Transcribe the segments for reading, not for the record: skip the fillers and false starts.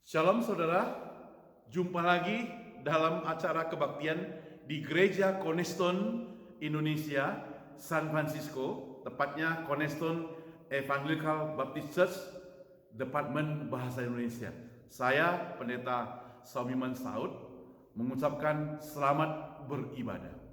Shalom saudara, jumpa lagi dalam acara kebaktian di Gereja Cornerstone Indonesia, San Francisco, tepatnya Cornerstone Evangelical Baptist Church, Departemen Bahasa Indonesia. Saya, Pendeta Saumiman Saud, mengucapkan selamat beribadah.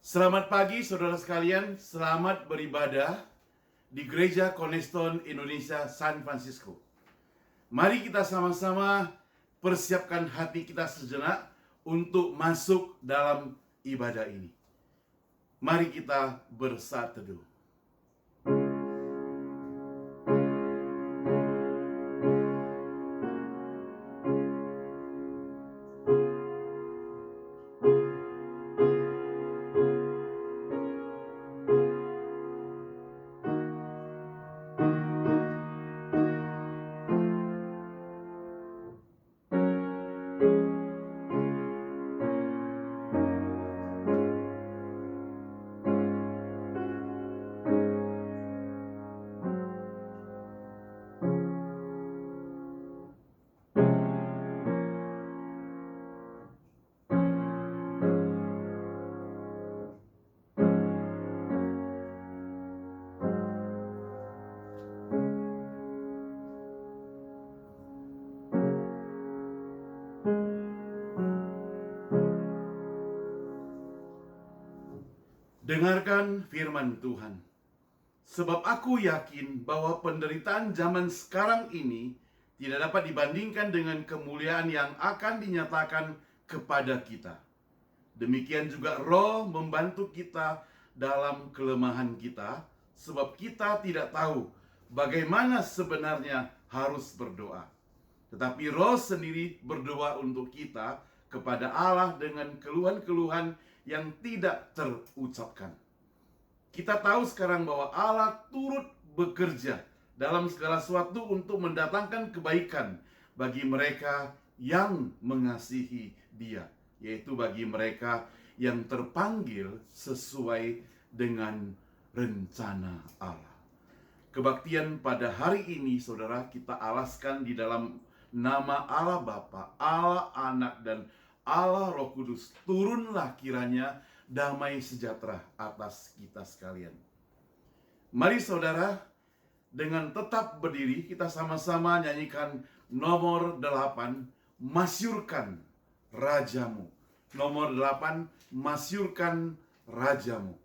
Selamat pagi saudara sekalian, selamat beribadah di Gereja Cornerstone Indonesia San Francisco. Mari kita sama-sama persiapkan hati kita sejenak untuk masuk dalam ibadah ini. Mari kita bersaat teduh. Dengarkan firman Tuhan. Sebab aku yakin bahwa penderitaan zaman sekarang ini tidak dapat dibandingkan dengan kemuliaan yang akan dinyatakan kepada kita. Demikian juga Roh membantu kita dalam kelemahan kita, sebab kita tidak tahu bagaimana sebenarnya harus berdoa. Tetapi Roh sendiri berdoa untuk kita kepada Allah dengan keluhan-keluhan yang tidak terucapkan. Kita tahu sekarang bahwa Allah turut bekerja dalam segala sesuatu untuk mendatangkan kebaikan bagi mereka yang mengasihi Dia, yaitu bagi mereka yang terpanggil sesuai dengan rencana Allah. Kebaktian pada hari ini, saudara, kita alaskan di dalam nama Allah Bapa, Allah Anak, dan Allah Roh Kudus. Turunlah kiranya damai sejahtera atas kita sekalian. Mari saudara, dengan tetap berdiri, kita sama-sama nyanyikan nomor 8, Masyurkan Rajamu. Nomor 8, Masyurkan Rajamu.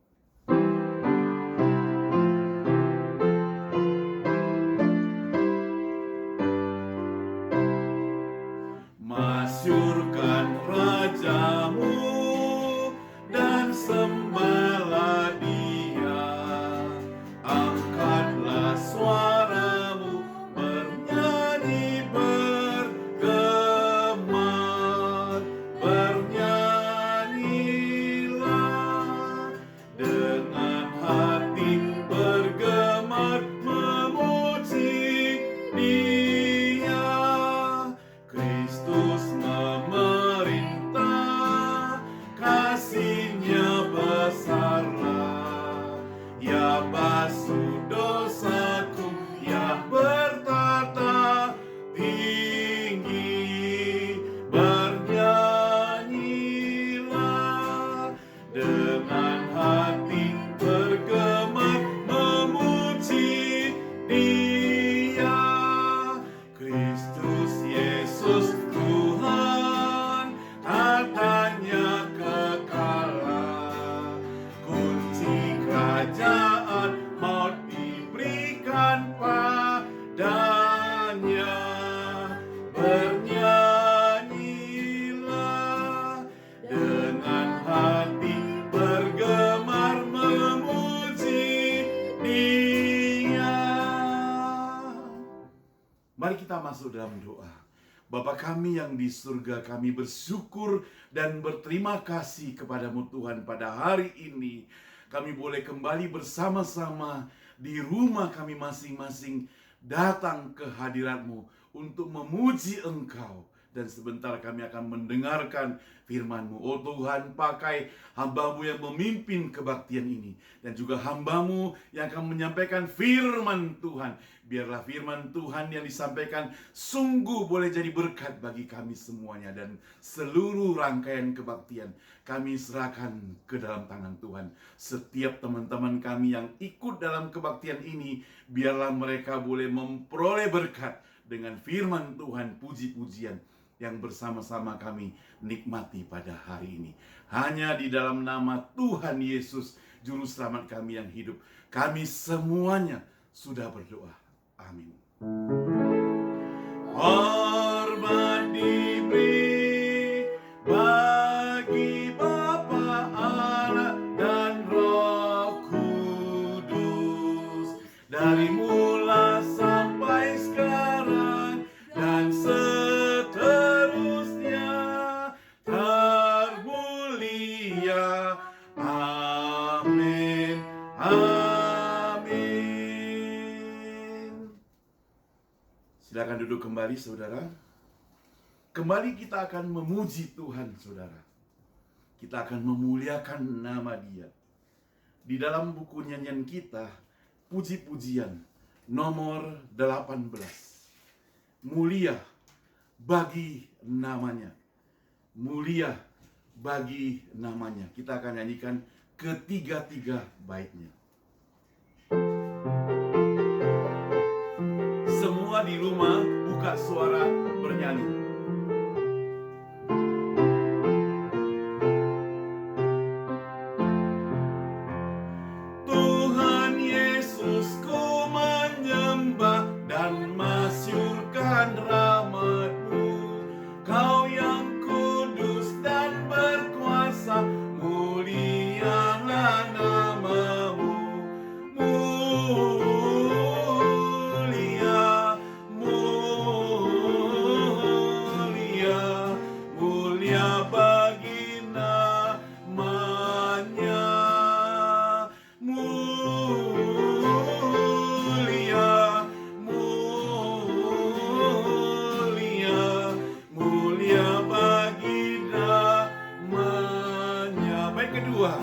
dengan hati bergema memuji Dia. Kristus Yesus Tuhan, hartanya kekalan, kunci kerajaan maut diberikan padanya. Bernyanyilah dengan hati bergemar memuji Dia. Mari kita masuk dalam doa. Bapa kami yang di surga, kami bersyukur dan berterima kasih kepadamu Tuhan pada hari ini. Kami boleh kembali bersama-sama di rumah kami masing-masing datang ke hadirat-Mu untuk memuji Engkau. Dan sebentar kami akan mendengarkan firman-Mu. Oh Tuhan, pakai hamba-Mu yang memimpin kebaktian ini. Dan juga hamba-Mu yang akan menyampaikan firman Tuhan. Biarlah firman Tuhan yang disampaikan sungguh boleh jadi berkat bagi kami semuanya. Dan seluruh rangkaian kebaktian kami serahkan ke dalam tangan Tuhan. Setiap teman-teman kami yang ikut dalam kebaktian ini, biarlah mereka boleh memperoleh berkat dengan firman Tuhan, puji-pujian yang bersama-sama kami nikmati pada hari ini. Hanya di dalam nama Tuhan Yesus, Juru Selamat kami yang hidup, kami semuanya sudah berdoa. Amin. Hormat diberi bagi Bapa, Anak, dan Roh Kudus, dari mula sampai sekarang dan seterusnya, termulia. Amin. Amin. Silakan duduk kembali, saudara. Kembali kita akan memuji Tuhan, saudara. Kita akan memuliakan nama Dia. Di dalam buku nyanyian kita, puji-pujian nomor 18. Mulia bagi namanya. Mulia bagi namanya. Kita akan nyanyikan ketiga-tiga baitnya. Semua di rumah buka suara bernyanyi. Tuhan Yesus, ku menyembah dan masyurkan rahmat-Mu. Kau yang kudus dan berkuasa, mulialah nama-Mu. Mulia, mulia, mulia bagi namanya. Mulia, mulia, mulia bagi namanya. Baik, kedua.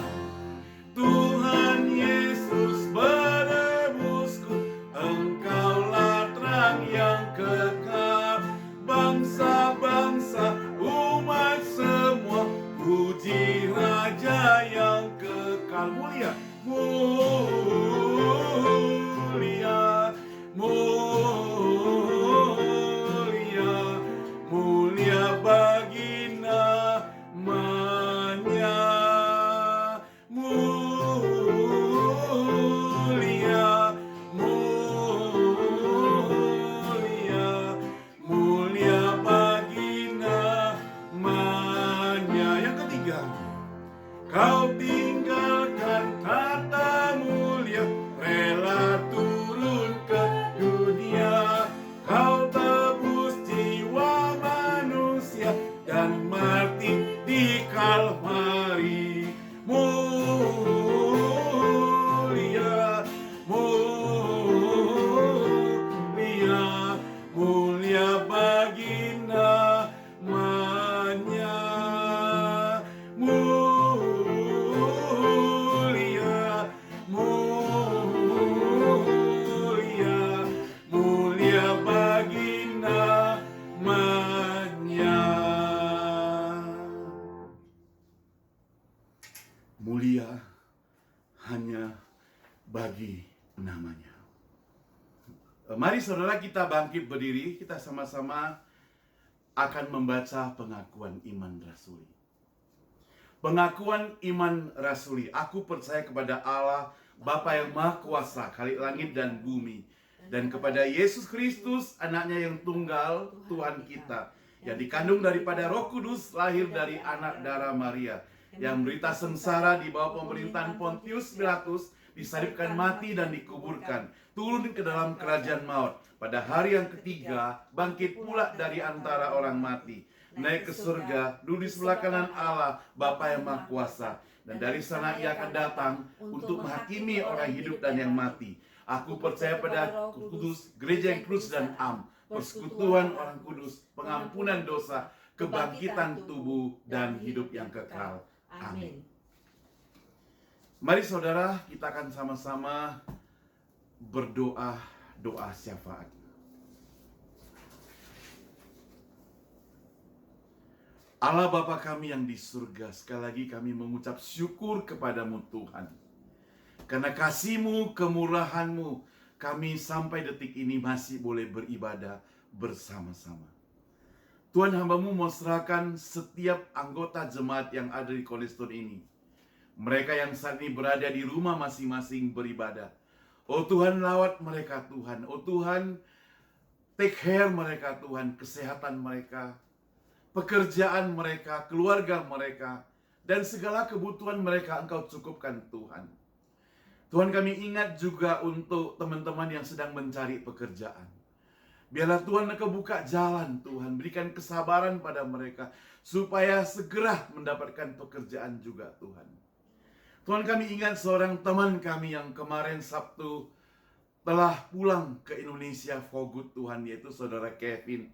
Tuhan Yesus penebusku, Engkaulah terang yang kekal. Bangsa-bangsa, umat semua, puji Raja yang kekal. Mulia, mulia, mulia, mulia bagi namanya. Mulia, mulia, mulia bagi namanya. Yang ketiga, Kau tinggalkan tata mulia, rela turun ke dunia. Kau tebus jiwa manusia dan mati di Kalvari. Mulia, mulia, mulia bagi namanya. Mulia, mulia hanya bagi namanya. Mari saudara kita bangkit berdiri, kita sama-sama akan membaca pengakuan iman rasuli. Pengakuan iman rasuli. Aku percaya kepada Allah, Bapa yang Maha Kuasa, Khalik langit dan bumi, dan kepada Yesus Kristus, anaknya yang tunggal, Tuhan kita, yang dikandung daripada Roh Kudus, lahir dari anak darah Maria, yang menderita sengsara di bawah pemerintahan Pontius Pilatus, disalibkan, mati dan dikuburkan, turun ke dalam kerajaan maut, pada hari yang ketiga bangkit pula dari antara orang mati, naik ke surga, duduk di sebelah kanan Allah Bapa yang Maha Kuasa, dan dari sana ia akan datang untuk menghakimi orang hidup dan yang mati. Aku percaya pada kudus, gereja yang kudus dan am, persekutuan orang kudus, pengampunan dosa, kebangkitan tubuh dan hidup yang kekal. Amin. Mari saudara, kita akan sama-sama berdoa doa syafaat. Allah Bapa kami yang di surga, sekali lagi kami mengucap syukur kepadamu Tuhan. Karena kasih-Mu, kemurahan-Mu, kami sampai detik ini masih boleh beribadah bersama-sama. Tuhan, hamba-Mu mau serahkan setiap anggota jemaat yang ada di Cornerstone ini. Mereka yang saat ini berada di rumah masing-masing beribadah. Oh Tuhan, lawat mereka Tuhan. Oh Tuhan, take care mereka Tuhan. Kesehatan mereka, pekerjaan mereka, keluarga mereka, dan segala kebutuhan mereka Engkau cukupkan Tuhan. Tuhan, kami ingat juga untuk teman-teman yang sedang mencari pekerjaan. Biarlah Tuhan Engkau buka jalan Tuhan. Berikan kesabaran pada mereka supaya segera mendapatkan pekerjaan juga Tuhan. Tuhan, kami ingat seorang teman kami yang kemarin Sabtu telah pulang ke Indonesia for good Tuhan, yaitu saudara Kevin.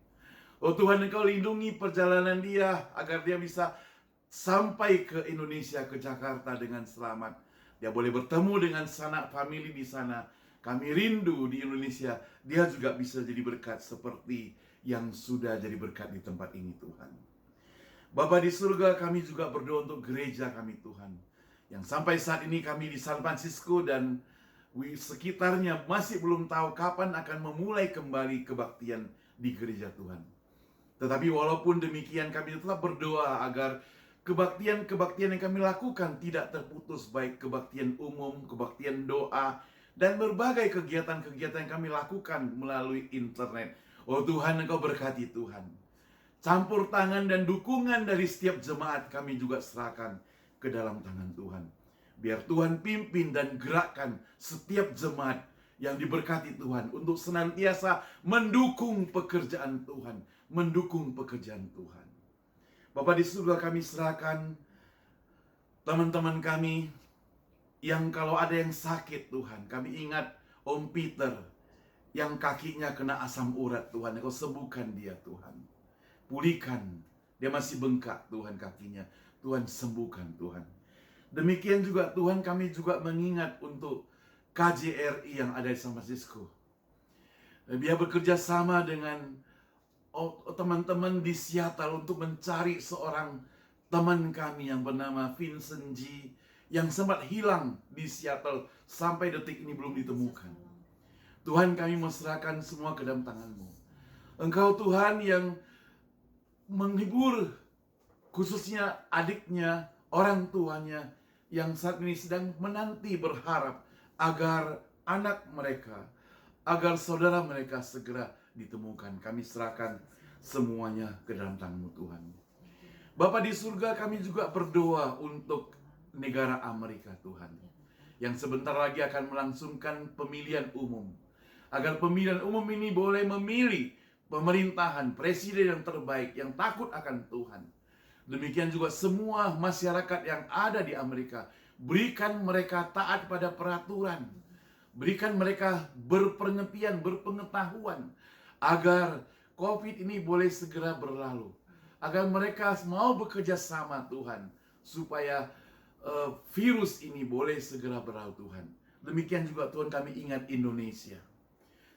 Oh Tuhan, Engkau lindungi perjalanan dia agar dia bisa sampai ke Indonesia, ke Jakarta dengan selamat. Dia boleh bertemu dengan sanak famili di sana. Kami rindu di Indonesia, dia juga bisa jadi berkat seperti yang sudah jadi berkat di tempat ini Tuhan. Bapa di surga, kami juga berdoa untuk gereja kami Tuhan, yang sampai saat ini kami di San Francisco dan sekitarnya masih belum tahu kapan akan memulai kembali kebaktian di gereja Tuhan. Tetapi walaupun demikian kami tetap berdoa agar kebaktian-kebaktian yang kami lakukan tidak terputus, baik kebaktian umum, kebaktian doa, dan berbagai kegiatan-kegiatan yang kami lakukan melalui internet. Oh Tuhan, Engkau berkati Tuhan. Campur tangan dan dukungan dari setiap jemaat kami juga serahkan ke dalam tangan Tuhan. Biar Tuhan pimpin dan gerakkan setiap jemaat yang diberkati Tuhan untuk senantiasa mendukung pekerjaan Tuhan, mendukung pekerjaan Tuhan. Bapa di surga, kami serahkan teman-teman kami yang kalau ada yang sakit Tuhan. Kami ingat Om Peter yang kakinya kena asam urat Tuhan. Engkau sembuhkan dia Tuhan. Pulihkan. Dia masih bengkak Tuhan kakinya. Tuhan sembuhkan Tuhan. Demikian juga Tuhan, kami juga mengingat untuk KJRI yang ada di San Francisco. Dia bekerja sama dengan teman-teman di Seattle untuk mencari seorang teman kami yang bernama Vincent G, yang sempat hilang di Seattle sampai detik ini belum ditemukan. Tuhan, kami menserahkan semua ke dalam tangan-Mu. Engkau Tuhan yang menghibur khususnya adiknya, orang tuanya yang saat ini sedang menanti berharap agar anak mereka, agar saudara mereka segera ditemukan. Kami serahkan semuanya ke dalam tangan-Mu Tuhan. Bapa di surga, kami juga berdoa untuk negara Amerika Tuhan, yang sebentar lagi akan melangsungkan pemilihan umum. Agar pemilihan umum ini boleh memilih pemerintahan, presiden yang terbaik, yang takut akan Tuhan. Demikian juga semua masyarakat yang ada di Amerika. Berikan mereka taat pada peraturan. Berikan mereka berpengertian, berpengetahuan. Agar COVID ini boleh segera berlalu. Agar mereka mau bekerja sama Tuhan. Supaya virus ini boleh segera berlalu Tuhan. Demikian juga Tuhan, kami ingat Indonesia.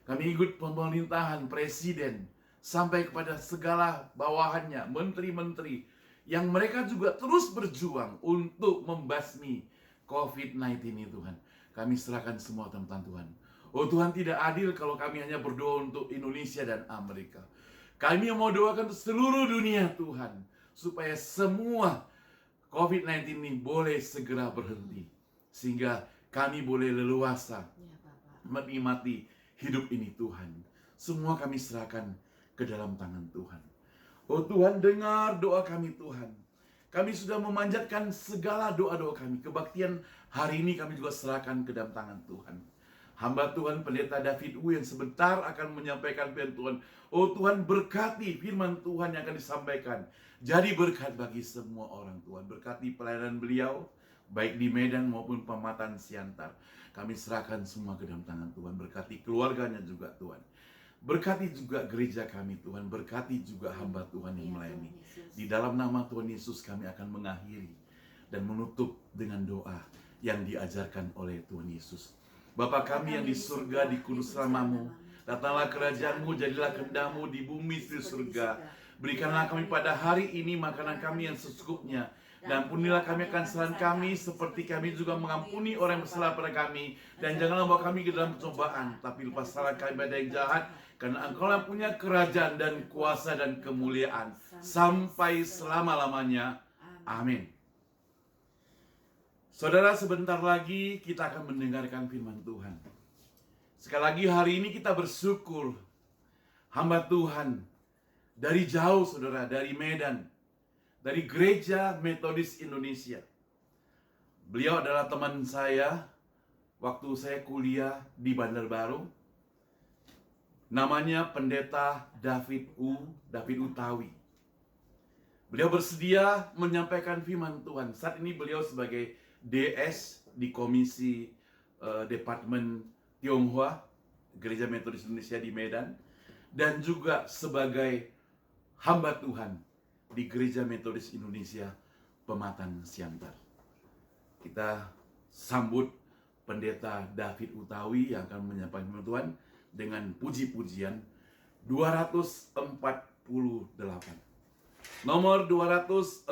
Kami ikut pemerintahan, presiden, sampai kepada segala bawahannya, menteri-menteri, yang mereka juga terus berjuang untuk membasmi COVID-19 ini Tuhan. Kami serahkan semua tentang Tuhan. Oh Tuhan, tidak adil kalau kami hanya berdoa untuk Indonesia dan Amerika. Kami mau doakan untuk seluruh dunia Tuhan. Supaya semua COVID-19 ini boleh segera berhenti. Sehingga kami boleh leluasa menikmati hidup ini Tuhan. Semua kami serahkan ke dalam tangan Tuhan. Oh Tuhan, dengar doa kami Tuhan. Kami sudah memanjatkan segala doa-doa kami. Kebaktian hari ini kami juga serahkan ke dalam tangan Tuhan. Hamba Tuhan Pendeta David U yang sebentar akan menyampaikan firman Tuhan. Oh Tuhan, berkati firman Tuhan yang akan disampaikan. Jadi berkat bagi semua orang Tuhan. Berkati pelayanan beliau, baik di Medan maupun Pematang Siantar. Kami serahkan semua ke dalam tangan Tuhan. Berkati keluarganya juga Tuhan. Berkati juga gereja kami Tuhan. Berkati juga hamba Tuhan yang melayani. Di dalam nama Tuhan Yesus kami akan mengakhiri dan menutup dengan doa yang diajarkan oleh Tuhan Yesus. Bapa kami yang di surga, dikudus namamu. Datanglah kerajaan-Mu, jadilah kehendak-Mu di bumi seperti surga. Berikanlah kami pada hari ini makanan kami yang secukupnya. Dan ampunilah kami akan kesalahan kami seperti kami juga mengampuni orang yang bersalah pada kami. Dan janganlah bawa kami ke dalam percobaan, tapi lepaskanlah kami dari yang jahat. Karena Engkau-lah punya kerajaan dan kuasa dan kemuliaan sampai selama-lamanya. Amin. Saudara, sebentar lagi kita akan mendengarkan firman Tuhan. Sekali lagi hari ini kita bersyukur hamba Tuhan dari jauh saudara, dari Medan, dari Gereja Metodis Indonesia. Beliau adalah teman saya waktu saya kuliah di Bandar Baru. Namanya Pendeta David Utawi. Beliau bersedia menyampaikan firman Tuhan. Saat ini beliau sebagai DS di Komisi Departemen Tionghoa Gereja Metodis Indonesia di Medan, dan juga sebagai hamba Tuhan di Gereja Metodis Indonesia Pematang Siantar. Kita sambut Pendeta David Utawi yang akan menyampaikan firman Tuhan dengan puji-pujian 248. Nomor 248,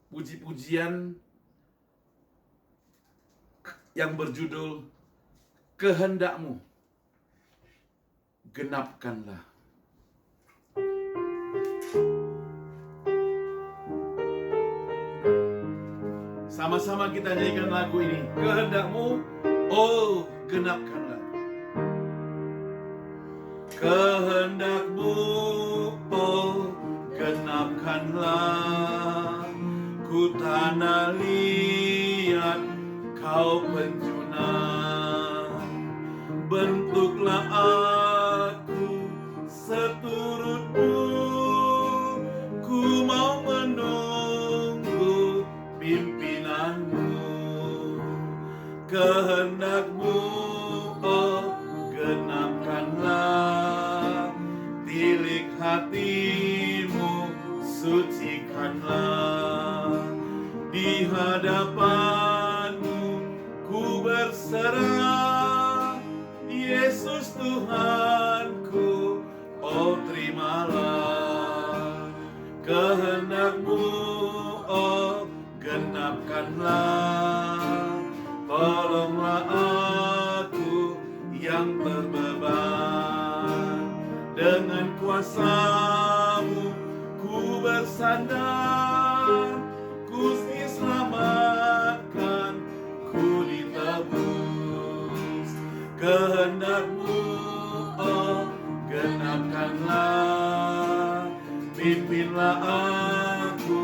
puji-pujian yang berjudul Kehendak-Mu Genapkanlah. Sama-sama kita nyanyikan lagu ini. Kehendak-Mu, oh genapkanlah. Kehendak-Mu, oh genapkanlah. Ku tanah liat, Kau penjuna. Bentuklah aku seturut-Mu. Ku mau menunggu pimpinan-Mu. Kehendak-Mu, oh genapkanlah. Tilik hatimu sucikanlah. Di hadapan-Mu ku berserah. Yesus Tuhanku, oh terimalah. Kehendak-Mu, oh genapkanlah. Tolonglah aku yang berbeban. Dengan kuasa-Mu ku bersandar. Gusti selamatkan, ku ditebus. Kehendak-Mu, oh genapkanlah. Pimpinlah aku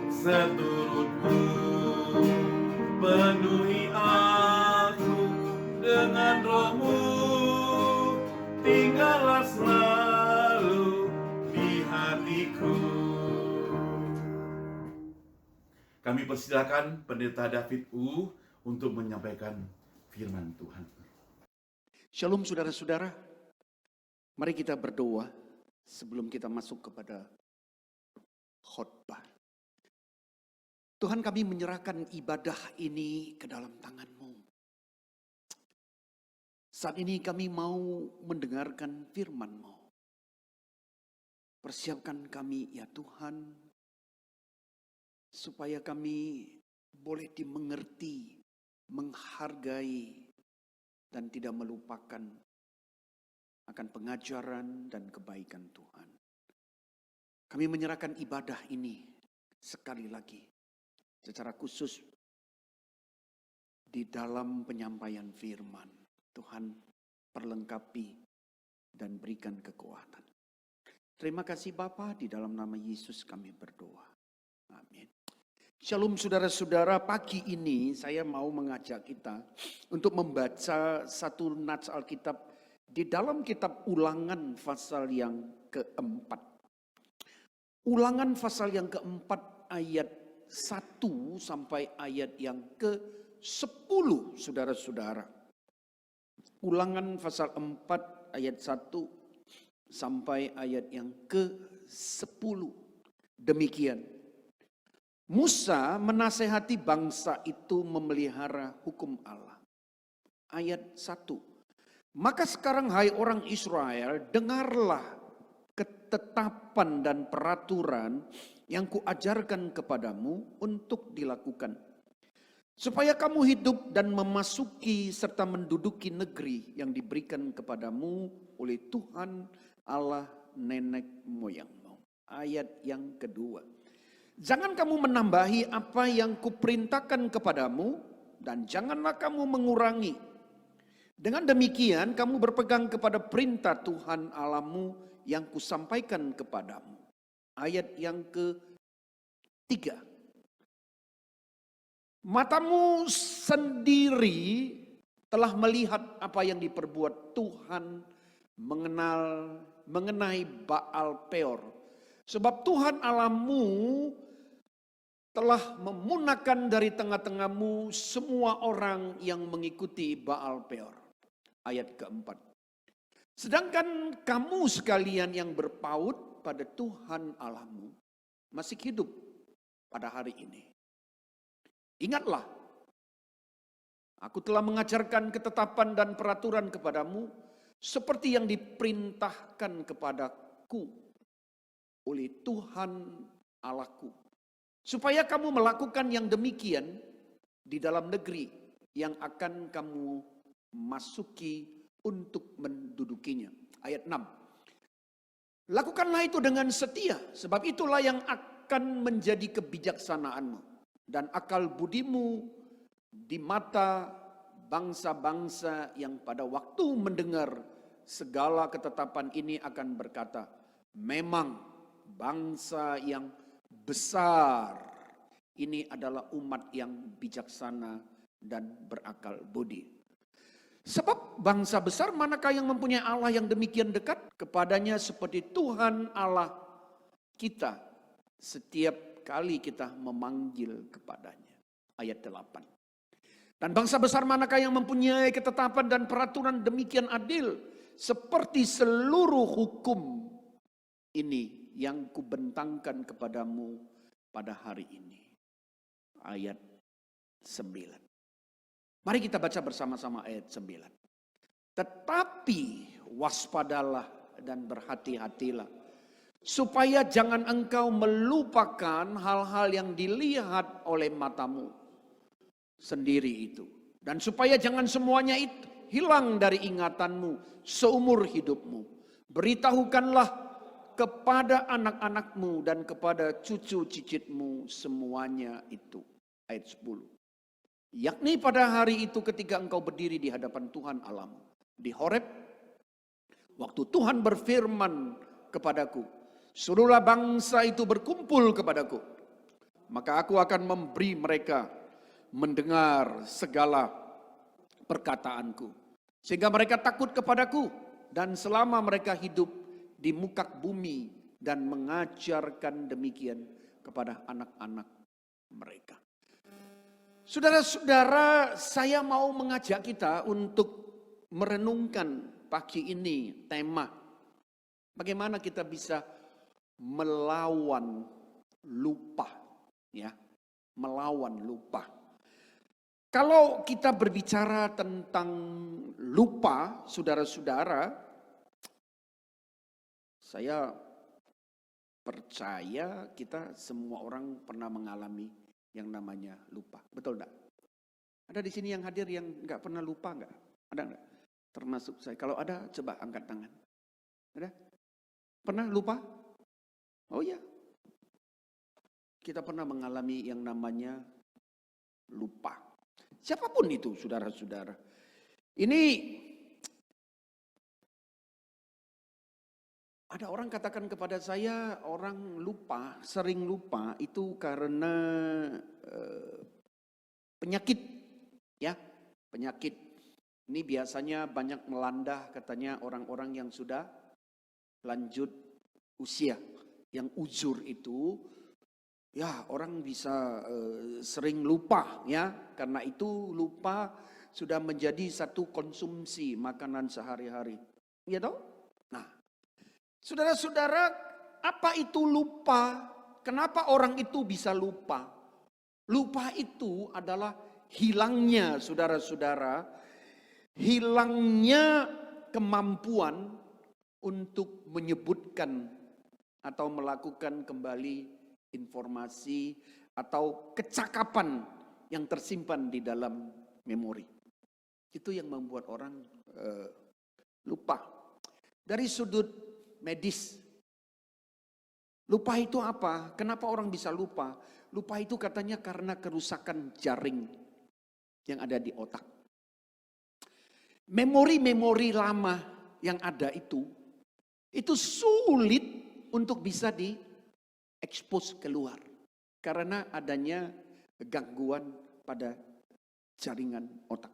seturut-Mu. Penuhi aku dengan Roh-Mu. Tinggallah selalu di hatiku. Kami persilakan Pendeta David U untuk menyampaikan firman Tuhan. Shalom saudara-saudara. Mari kita berdoa sebelum kita masuk kepada khotbah. Tuhan, kami menyerahkan ibadah ini ke dalam tangan-Mu. Saat ini kami mau mendengarkan firman-Mu. Persiapkan kami ya Tuhan, supaya kami boleh dimengerti, menghargai, dan tidak melupakan akan pengajaran dan kebaikan Tuhan. Kami menyerahkan ibadah ini sekali lagi secara khusus di dalam penyampaian firman. Tuhan perlengkapi dan berikan kekuatan. Terima kasih Bapa, di dalam nama Yesus kami berdoa. Amin. Shalom saudara-saudara, pagi ini saya mau mengajak kita untuk membaca satu nats Alkitab di dalam kitab Ulangan pasal yang keempat. Ulangan pasal yang keempat ayat 1 sampai ayat yang ke-10, saudara-saudara. Ulangan pasal 4 ayat 1 sampai ayat yang ke-10. Demikian. Musa menasehati bangsa itu memelihara hukum Allah. Ayat 1. Maka sekarang hai orang Israel, dengarlah ketetapan dan peraturan yang kuajarkan kepadamu untuk dilakukan. Supaya kamu hidup dan memasuki serta menduduki negeri yang diberikan kepadamu oleh Tuhan Allah nenek moyangmu. Ayat yang kedua. Jangan kamu menambahi apa yang kuperintahkan kepadamu dan janganlah kamu mengurangi. Dengan demikian kamu berpegang kepada perintah Tuhan Allahmu yang kusampaikan kepadamu. Ayat yang ketiga. Matamu sendiri telah melihat apa yang diperbuat Tuhan mengenai Baal Peor. Sebab Tuhan Allahmu telah memunahkan dari tengah-tengahmu semua orang yang mengikuti Baal Peor. Ayat keempat. Sedangkan kamu sekalian yang berpaut pada Tuhan Allahmu masih hidup pada hari ini. Ingatlah, aku telah mengajarkan ketetapan dan peraturan kepadamu seperti yang diperintahkan kepadaku oleh Tuhan Allahku. Supaya kamu melakukan yang demikian di dalam negeri yang akan kamu masuki untuk mendudukinya. Ayat 6. Lakukanlah itu dengan setia, sebab itulah yang akan menjadi kebijaksanaanmu dan akal budimu di mata bangsa-bangsa yang pada waktu mendengar segala ketetapan ini akan berkata, memang bangsa yang besar ini adalah umat yang bijaksana dan berakal budi. Sebab bangsa besar manakah yang mempunyai Allah yang demikian dekat kepadanya seperti Tuhan Allah kita setiap kali kita memanggil kepadanya. Ayat 8. Dan bangsa besar manakah yang mempunyai ketetapan dan peraturan demikian adil seperti seluruh hukum ini yang kubentangkan kepadamu pada hari ini. Ayat 9. Mari kita baca bersama-sama ayat 9. Tetapi waspadalah dan berhati-hatilah, supaya jangan engkau melupakan hal-hal yang dilihat oleh matamu sendiri itu. Dan supaya jangan semuanya itu hilang dari ingatanmu seumur hidupmu. Beritahukanlah kepada anak-anakmu dan kepada cucu cicitmu semuanya itu. Ayat 10. Yakni pada hari itu ketika engkau berdiri di hadapan Tuhan Allahmu di Horeb, waktu Tuhan berfirman kepadaku, suruhlah bangsa itu berkumpul kepadaku, maka aku akan memberi mereka mendengar segala perkataanku, sehingga mereka takut kepadaku, dan selama mereka hidup di muka bumi dan mengajarkan demikian kepada anak-anak mereka. Saudara-saudara, saya mau mengajak kita untuk merenungkan pagi ini tema bagaimana kita bisa melawan lupa, ya, melawan lupa. Kalau kita berbicara tentang lupa, saudara-saudara, saya percaya kita semua orang pernah mengalami yang namanya lupa. Betul enggak? Ada di sini yang hadir yang nggak pernah lupa nggak? Ada nggak? Termasuk saya. Kalau ada, coba angkat tangan. Ada? Pernah lupa? Oh iya. Kita pernah mengalami yang namanya lupa. Siapapun itu, saudara-saudara. Ini ada orang katakan kepada saya, orang lupa, sering lupa itu karena penyakit, ya, penyakit. Ini biasanya banyak melanda katanya orang-orang yang sudah lanjut usia, yang uzur itu, ya orang bisa sering lupa, ya, karena itu lupa sudah menjadi satu konsumsi makanan sehari-hari, ya toh? Nah, saudara-saudara, apa itu lupa? Kenapa orang itu bisa lupa? Lupa itu adalah hilangnya, saudara-saudara, hilangnya kemampuan untuk menyebutkan atau melakukan kembali informasi atau kecakapan yang tersimpan di dalam memori. Itu yang membuat orang lupa. Dari sudut medis, lupa itu apa? Kenapa orang bisa lupa? Lupa itu katanya karena kerusakan jaring yang ada di otak. Memori-memori lama yang ada itu sulit untuk bisa diekspos keluar. Karena adanya gangguan pada jaringan otak.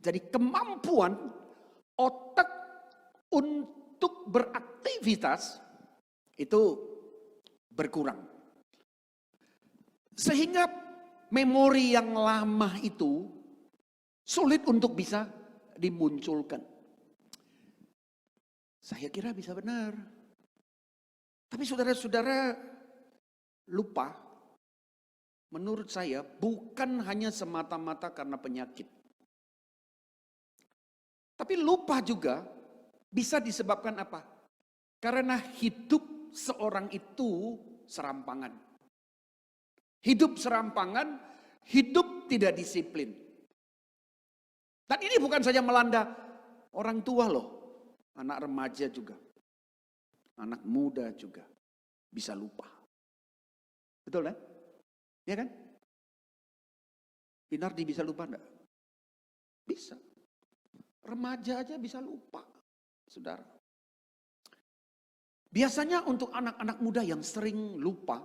Jadi kemampuan otak untuk beraktivitas itu berkurang. Sehingga memori yang lama itu sulit untuk bisa dimunculkan. Saya kira bisa benar. Tapi saudara-saudara, lupa menurut saya bukan hanya semata-mata karena penyakit. Tapi lupa juga bisa disebabkan apa? Karena hidup seorang itu serampangan. Hidup serampangan, hidup tidak disiplin. Dan ini bukan saja melanda orang tua loh, anak remaja juga, anak muda juga bisa lupa. Betul kan? Ya kan? Pinardi bisa lupa enggak? Bisa. Remaja aja bisa lupa, saudara. Biasanya untuk anak-anak muda yang sering lupa,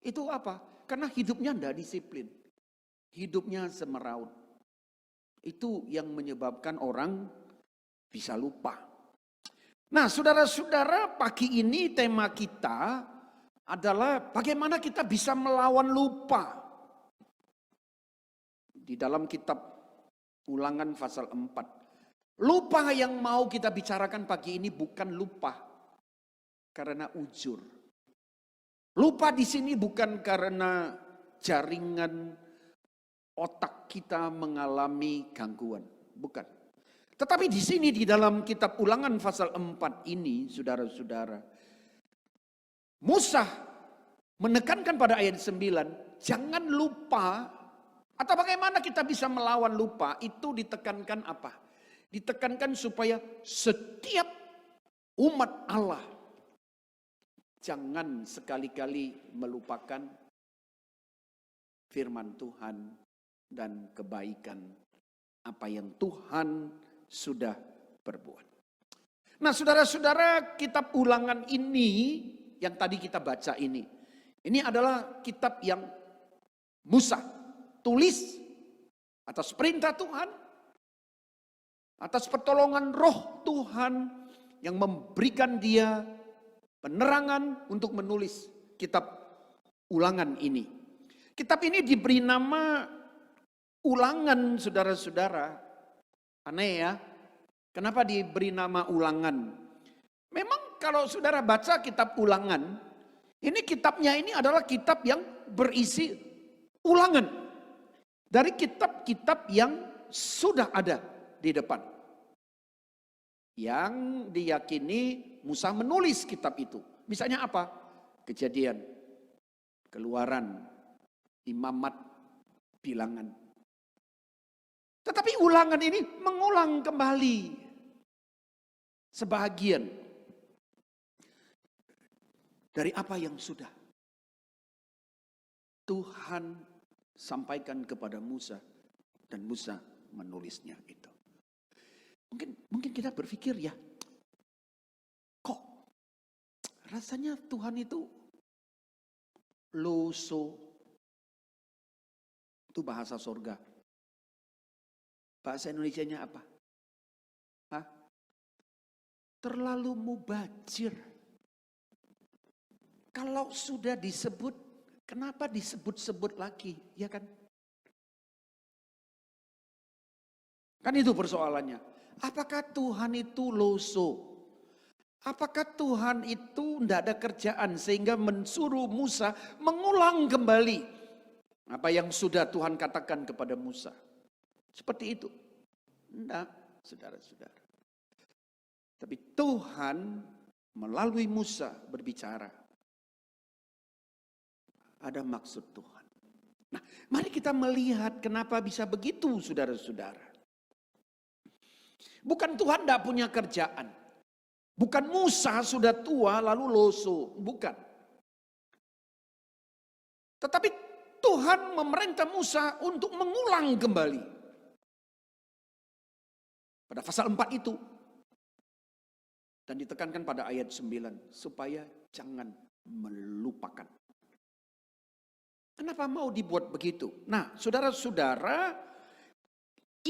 itu apa? Karena hidupnya enggak disiplin. Hidupnya semeraut. Itu yang menyebabkan orang bisa lupa. Nah, saudara-saudara, pagi ini tema kita adalah bagaimana kita bisa melawan lupa. Di dalam kitab Ulangan pasal 4. Lupa yang mau kita bicarakan pagi ini bukan lupa karena uzur. Lupa di sini bukan karena jaringan otak kita mengalami gangguan, bukan. Tetapi di sini di dalam kitab Ulangan pasal 4 ini, saudara-saudara, Musa menekankan pada ayat 9, jangan lupa, atau bagaimana kita bisa melawan lupa, itu ditekankan apa? Ditekankan supaya setiap umat Allah jangan sekali-kali melupakan firman Tuhan dan kebaikan apa yang Tuhan sudah berbuat. Nah, saudara-saudara, kitab Ulangan ini yang tadi kita baca ini adalah kitab yang Musa tulis atas perintah Tuhan, atas pertolongan Roh Tuhan yang memberikan dia penerangan untuk menulis kitab Ulangan ini. Kitab ini diberi nama Ulangan, saudara-saudara. Aneh ya, kenapa diberi nama Ulangan? Memang kalau saudara baca kitab Ulangan, ini kitabnya ini adalah kitab yang berisi ulangan dari kitab-kitab yang sudah ada di depan. Yang diyakini Musa menulis kitab itu. Misalnya apa? Kejadian, Keluaran, Imamat Bilangan. Tetapi ulangan ini mengulang kembali sebahagian dari apa yang sudah Tuhan sampaikan kepada Musa dan Musa menulisnya itu. Mungkin kita berpikir ya, kok rasanya Tuhan itu loso. Itu bahasa surga. Bahasa Indonesianya apa? Hah? Terlalu mubazir. Kalau sudah disebut, kenapa disebut-sebut lagi? Ya kan? Kan itu persoalannya. Apakah Tuhan itu loso? Apakah Tuhan itu tidak ada kerjaan sehingga mensuruh Musa mengulang kembali apa yang sudah Tuhan katakan kepada Musa? Seperti itu. Tidak, saudara-saudara. Tapi Tuhan melalui Musa berbicara. Ada maksud Tuhan. Nah, mari kita melihat kenapa bisa begitu, saudara-saudara. Bukan Tuhan tidak punya kerjaan. Bukan Musa sudah tua lalu loso. Bukan. Tetapi Tuhan memerintah Musa untuk mengulang kembali. Pada pasal 4 itu. Dan ditekankan pada ayat 9. Supaya jangan melupakan. Kenapa mau dibuat begitu? Nah, saudara-saudara,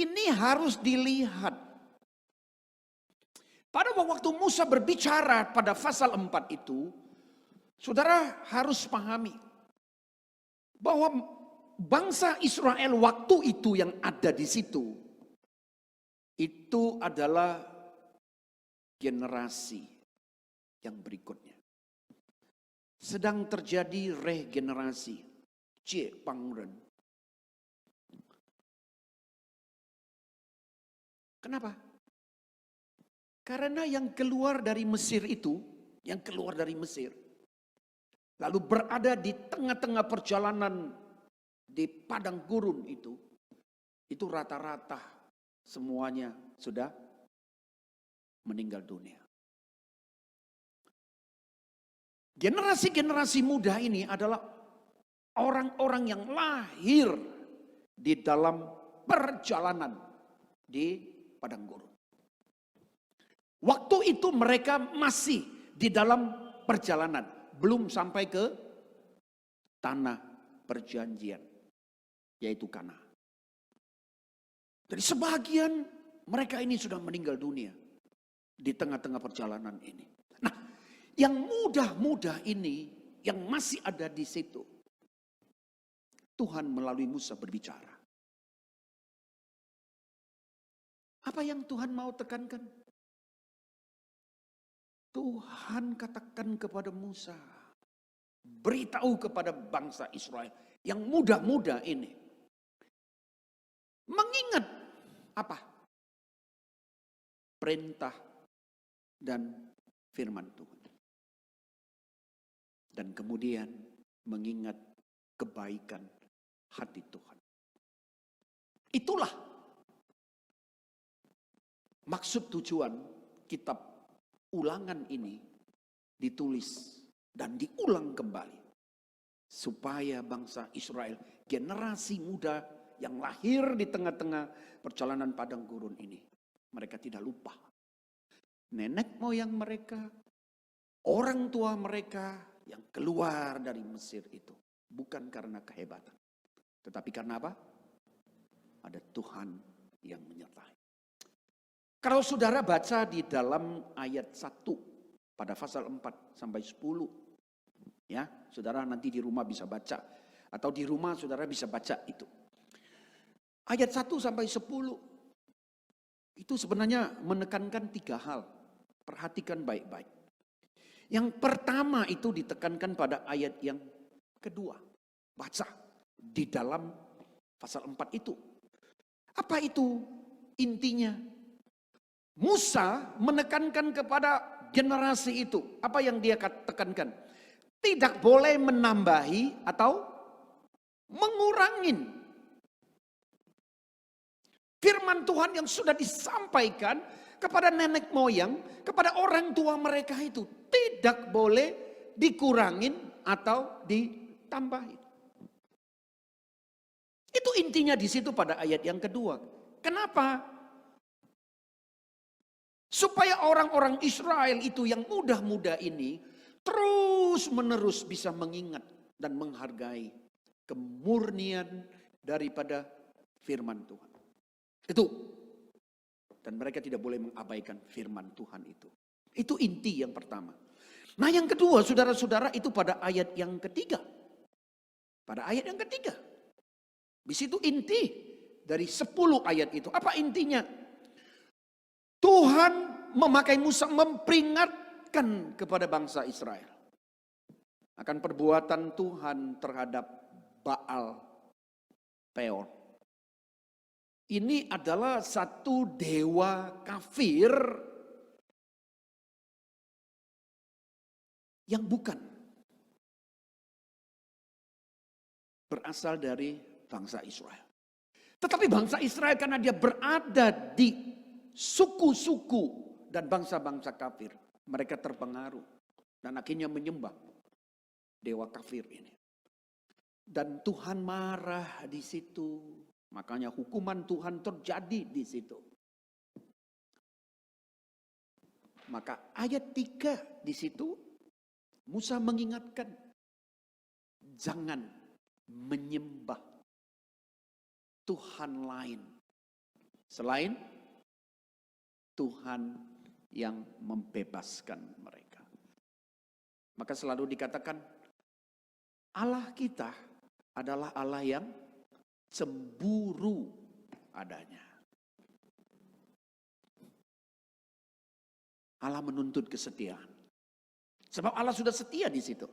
ini harus dilihat. Pada waktu Musa berbicara pada pasal 4 itu, saudara harus pahami bahwa bangsa Israel waktu itu yang ada di situ, itu adalah generasi yang berikutnya. Sedang terjadi regenerasi. Pangren. Kenapa? Karena yang keluar dari Mesir itu, lalu berada di tengah-tengah perjalanan di padang gurun itu rata-rata semuanya sudah meninggal dunia. Generasi-generasi muda ini adalah orang-orang yang lahir di dalam perjalanan di padang gurun. Waktu itu mereka masih di dalam perjalanan, belum sampai ke tanah perjanjian, yaitu Kanaan. Jadi sebagian mereka ini sudah meninggal dunia di tengah-tengah perjalanan ini. Nah, yang muda-muda ini yang masih ada di situ, Tuhan melalui Musa berbicara. Apa yang Tuhan mau tekankan? Tuhan katakan kepada Musa, beritahu kepada bangsa Israel yang muda-muda ini, mengingat apa? Perintah dan firman Tuhan. Dan kemudian mengingat kebaikan hati Tuhan. Itulah maksud tujuan kitab Ulangan ini ditulis dan diulang kembali. Supaya bangsa Israel, generasi muda yang lahir di tengah-tengah perjalanan padang gurun ini, mereka tidak lupa. Nenek moyang mereka, orang tua mereka yang keluar dari Mesir itu. Bukan karena kehebatan. Tetapi karena apa? Ada Tuhan yang menyertai. Kalau saudara baca di dalam ayat 1 pada pasal 4 sampai 10. Ya, saudara nanti di rumah bisa baca. Atau di rumah saudara bisa baca itu. Ayat 1 sampai 10. Itu sebenarnya menekankan 3 hal. Perhatikan baik-baik. Yang pertama itu ditekankan pada ayat yang kedua. Baca di dalam pasal 4 itu. Apa itu intinya? Musa menekankan kepada generasi itu. Apa yang dia tekankan? Tidak boleh menambahi atau mengurangin firman Tuhan yang sudah disampaikan kepada nenek moyang, kepada orang tua mereka itu. Tidak boleh dikurangin atau ditambahin. Itu intinya di situ pada ayat yang kedua. Kenapa? Supaya orang-orang Israel itu yang muda-muda ini terus menerus bisa mengingat dan menghargai kemurnian daripada firman Tuhan. Itu. Dan mereka tidak boleh mengabaikan firman Tuhan itu. Itu inti yang pertama. Nah yang kedua saudara-saudara itu pada ayat yang ketiga. Pada ayat yang ketiga. Di situ inti dari 10 ayat itu. Apa intinya? Tuhan memakai Musa memperingatkan kepada bangsa Israel akan perbuatan Tuhan terhadap Baal Peor. Ini adalah satu dewa kafir yang bukan berasal dari bangsa Israel. Tetapi bangsa Israel karena dia berada di suku-suku dan bangsa-bangsa kafir, mereka terpengaruh dan akhirnya menyembah dewa kafir ini. Dan Tuhan marah di situ. Makanya hukuman Tuhan terjadi di situ. Maka ayat 3 di situ Musa mengingatkan jangan menyembah Tuhan lain selain Tuhan yang membebaskan mereka. Maka selalu dikatakan Allah kita adalah Allah yang cemburu adanya. Allah menuntut kesetiaan. Sebab Allah sudah setia di situ.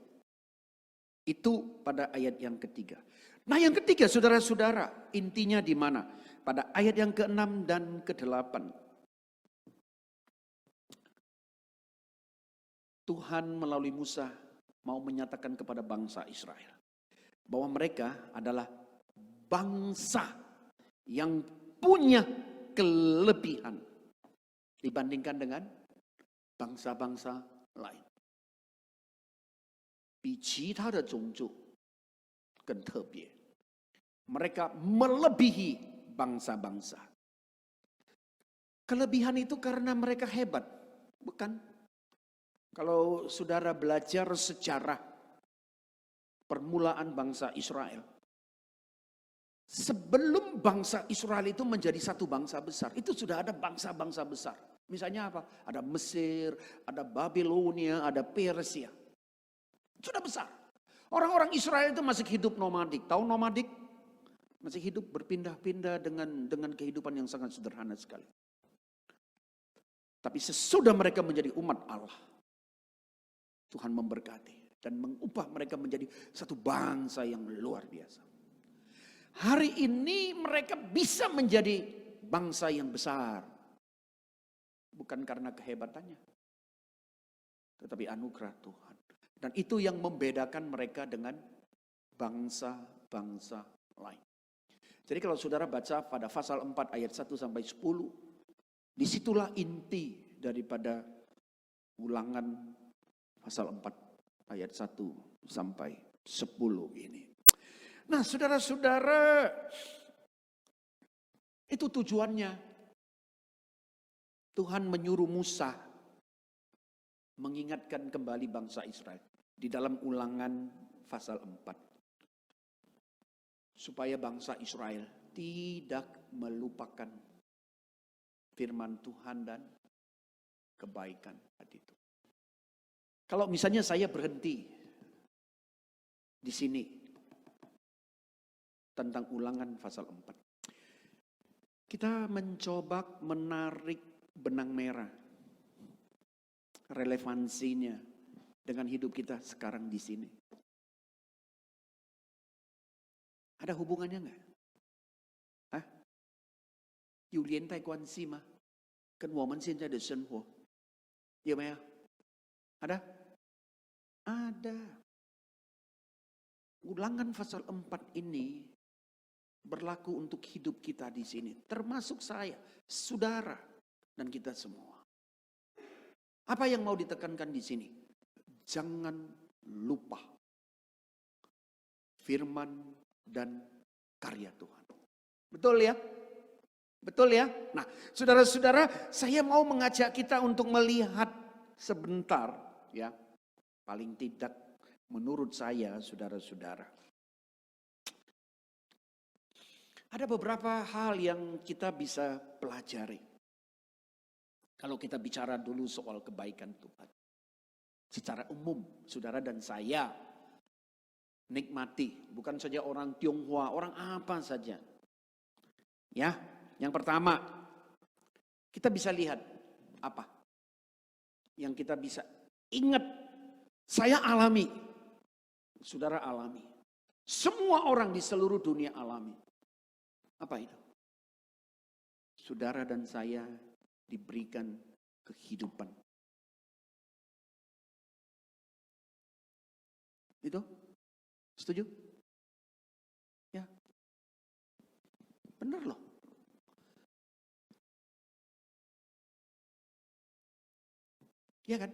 Itu pada ayat yang ketiga. Nah yang ketiga saudara-saudara, intinya di mana? Pada ayat yang ke-6 dan ke-8. Tuhan melalui Musa mau menyatakan kepada bangsa Israel bahwa mereka adalah bangsa yang punya kelebihan dibandingkan dengan bangsa-bangsa lain. 比其他的种族更特别. Mereka melebihi bangsa-bangsa. Kelebihan itu karena mereka hebat, bukan? Kalau saudara belajar sejarah permulaan bangsa Israel, sebelum bangsa Israel itu menjadi satu bangsa besar, itu sudah ada bangsa-bangsa besar. Misalnya apa? Ada Mesir, ada Babilonia, ada Persia. Sudah besar. Orang-orang Israel itu masih hidup nomadik. Tahu nomadik? Masih hidup berpindah-pindah dengan kehidupan yang sangat sederhana sekali. Tapi sesudah mereka menjadi umat Allah, Tuhan memberkati dan mengubah mereka menjadi satu bangsa yang luar biasa. Hari ini mereka bisa menjadi bangsa yang besar. Bukan karena kehebatannya, tetapi anugerah Tuhan. Dan itu yang membedakan mereka dengan bangsa-bangsa lain. Jadi kalau saudara baca pada pasal 4 ayat 1 sampai 10, disitulah inti daripada Ulangan pasal 4 ayat 1 sampai 10 ini. Nah saudara-saudara, itu tujuannya. Tuhan menyuruh Musa mengingatkan kembali bangsa Israel di dalam Ulangan pasal 4. Supaya bangsa Israel tidak melupakan firman Tuhan dan kebaikan tadi itu. Kalau misalnya saya berhenti di sini tentang Ulangan pasal 4. Kita mencoba menarik benang merah relevansinya dengan hidup kita sekarang di sini. Ada hubungannya enggak? Hah? 有连带关系吗？跟我们现在的生活有没有？Ada? Ada. Ulangan pasal 4 ini berlaku untuk hidup kita di sini. Termasuk saya, saudara, dan kita semua. Apa yang mau ditekankan di sini? Jangan lupa firman dan karya Tuhan. Betul ya? Betul ya? Nah, saudara-saudara, saya mau mengajak kita untuk melihat sebentar ya. Paling tidak menurut saya, saudara-saudara. Ada beberapa hal yang kita bisa pelajari. Kalau kita bicara dulu soal kebaikan Tuhan. Secara umum, saudara dan saya nikmati. Bukan saja orang Tionghoa, orang apa saja. Ya, yang pertama, kita bisa lihat apa? Yang kita bisa ingat, saya alami. Saudara alami. Semua orang di seluruh dunia alami. Apa itu? Saudara dan saya diberikan kehidupan. Itu? Setuju? Ya. Benar loh. Iya kan?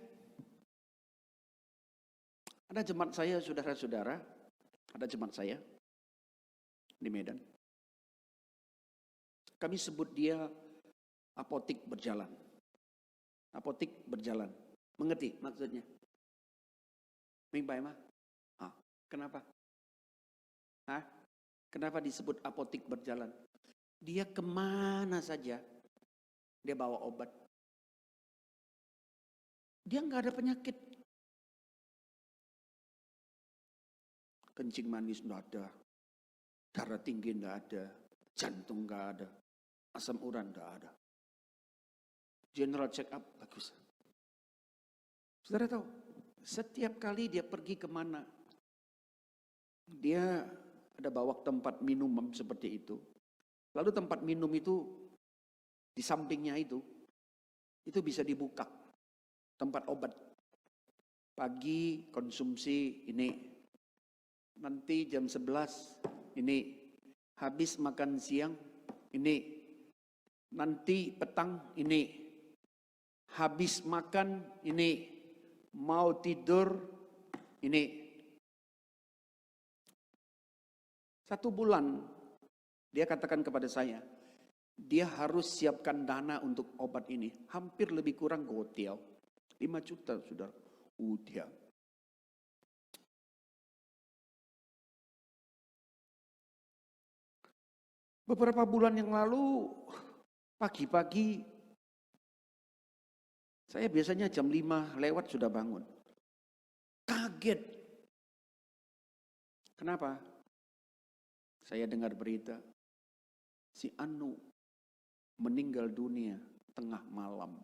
Ada jemaat saya, saudara-saudara. Ada jemaat saya di Medan. Kami sebut dia apotik berjalan. Apotik berjalan. Mengerti maksudnya? Mimpai mah? Kenapa? Kenapa disebut apotik berjalan? Dia kemana saja, dia bawa obat. Dia nggak ada penyakit. Kencing manis nggak ada. Darah tinggi nggak ada. Jantung nggak ada. Asam urat nggak ada. General check up bagus. Saudara tahu, setiap kali dia pergi kemana, dia ada bawa tempat minum seperti itu. Lalu tempat minum itu di sampingnya itu bisa dibuka. Tempat obat. Pagi konsumsi ini. Nanti jam 11 ini. Habis makan siang ini. Nanti petang ini. Habis makan ini. Mau tidur ini. 1 bulan dia katakan kepada saya, dia harus siapkan dana untuk obat ini. Hampir lebih kurang gotiau. 5 juta sudah. Udah. Beberapa bulan yang lalu, pagi-pagi, saya biasanya jam 5 lewat sudah bangun. Kaget. Kenapa? Saya dengar berita, si Anu meninggal dunia tengah malam.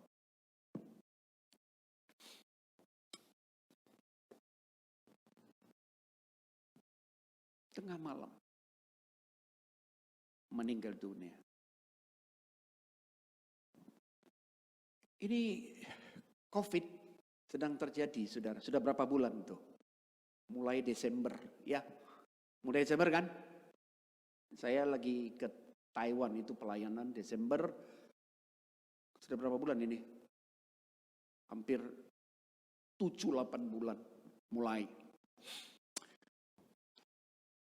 Tengah malam. Meninggal dunia. Ini COVID sedang terjadi, saudara. Sudah berapa bulan tuh? Mulai Desember, ya. Mulai Desember kan? Saya lagi ke Taiwan itu pelayanan Desember. Sudah berapa bulan ini? Hampir 7-8 bulan mulai.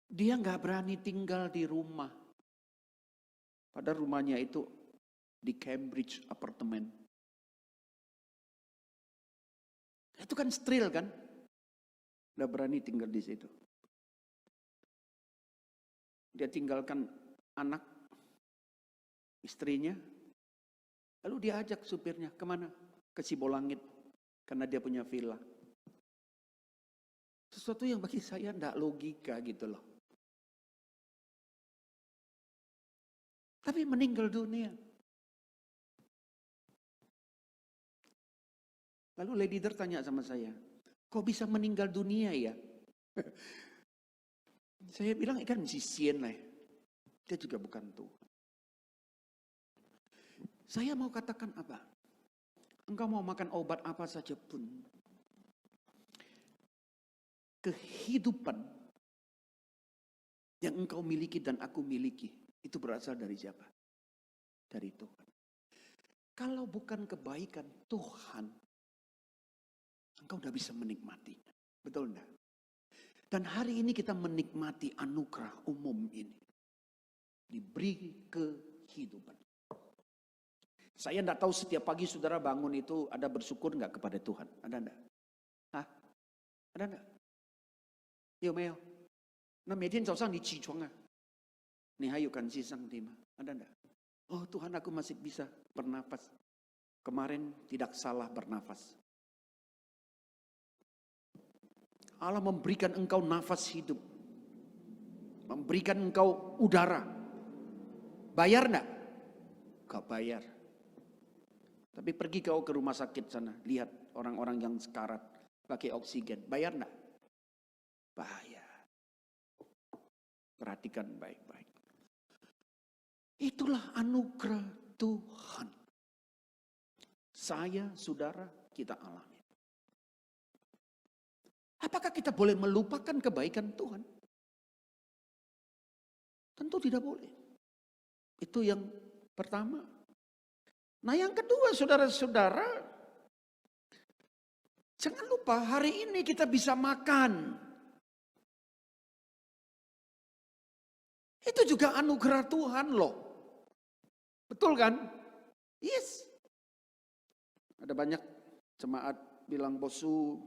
Dia nggak berani tinggal di rumah. Padahal rumahnya itu di Cambridge apartemen. Itu kan steril kan? Nggak berani tinggal di situ. Dia tinggalkan anak, istrinya, lalu dia ajak supirnya kemana? Ke Sibolangit, karena dia punya villa. Sesuatu yang bagi saya tidak logika gitu loh. Tapi meninggal dunia. Lalu Lady Der tanya sama saya, kok bisa meninggal dunia ya? Saya bilang ikan sisien lah. Dia juga bukan Tuhan. Saya mau katakan apa? Engkau mau makan obat apa saja pun. Kehidupan Yang engkau miliki dan aku miliki, itu berasal dari siapa? Dari Tuhan. Kalau bukan kebaikan Tuhan, engkau udah bisa menikmatinya. Betul enggak? Dan hari ini kita menikmati anugerah umum ini. Diberi kehidupan. Saya enggak tahu setiap pagi saudara bangun itu ada bersyukur enggak kepada Tuhan? Ada enggak? Hah? Ada enggak? 有没有？那每天早上你起床啊，你还有感谢上帝吗？Ada enggak? Oh Tuhan, aku masih bisa bernafas. Kemarin tidak salah bernafas. Allah memberikan engkau nafas hidup. Memberikan engkau udara. Bayar enggak? Gak bayar. Tapi pergi kau ke rumah sakit sana. Lihat orang-orang yang sekarat. Pakai oksigen. Bayar enggak? Bayar. Perhatikan baik-baik. Itulah anugerah Tuhan. Saya, saudara, kita alami. Apakah kita boleh melupakan kebaikan Tuhan? Tentu tidak boleh. Itu yang pertama. Nah yang kedua, saudara-saudara, jangan lupa hari ini kita bisa makan. Itu juga anugerah Tuhan loh. Betul kan? Yes. Ada banyak jemaat bilang, bosu,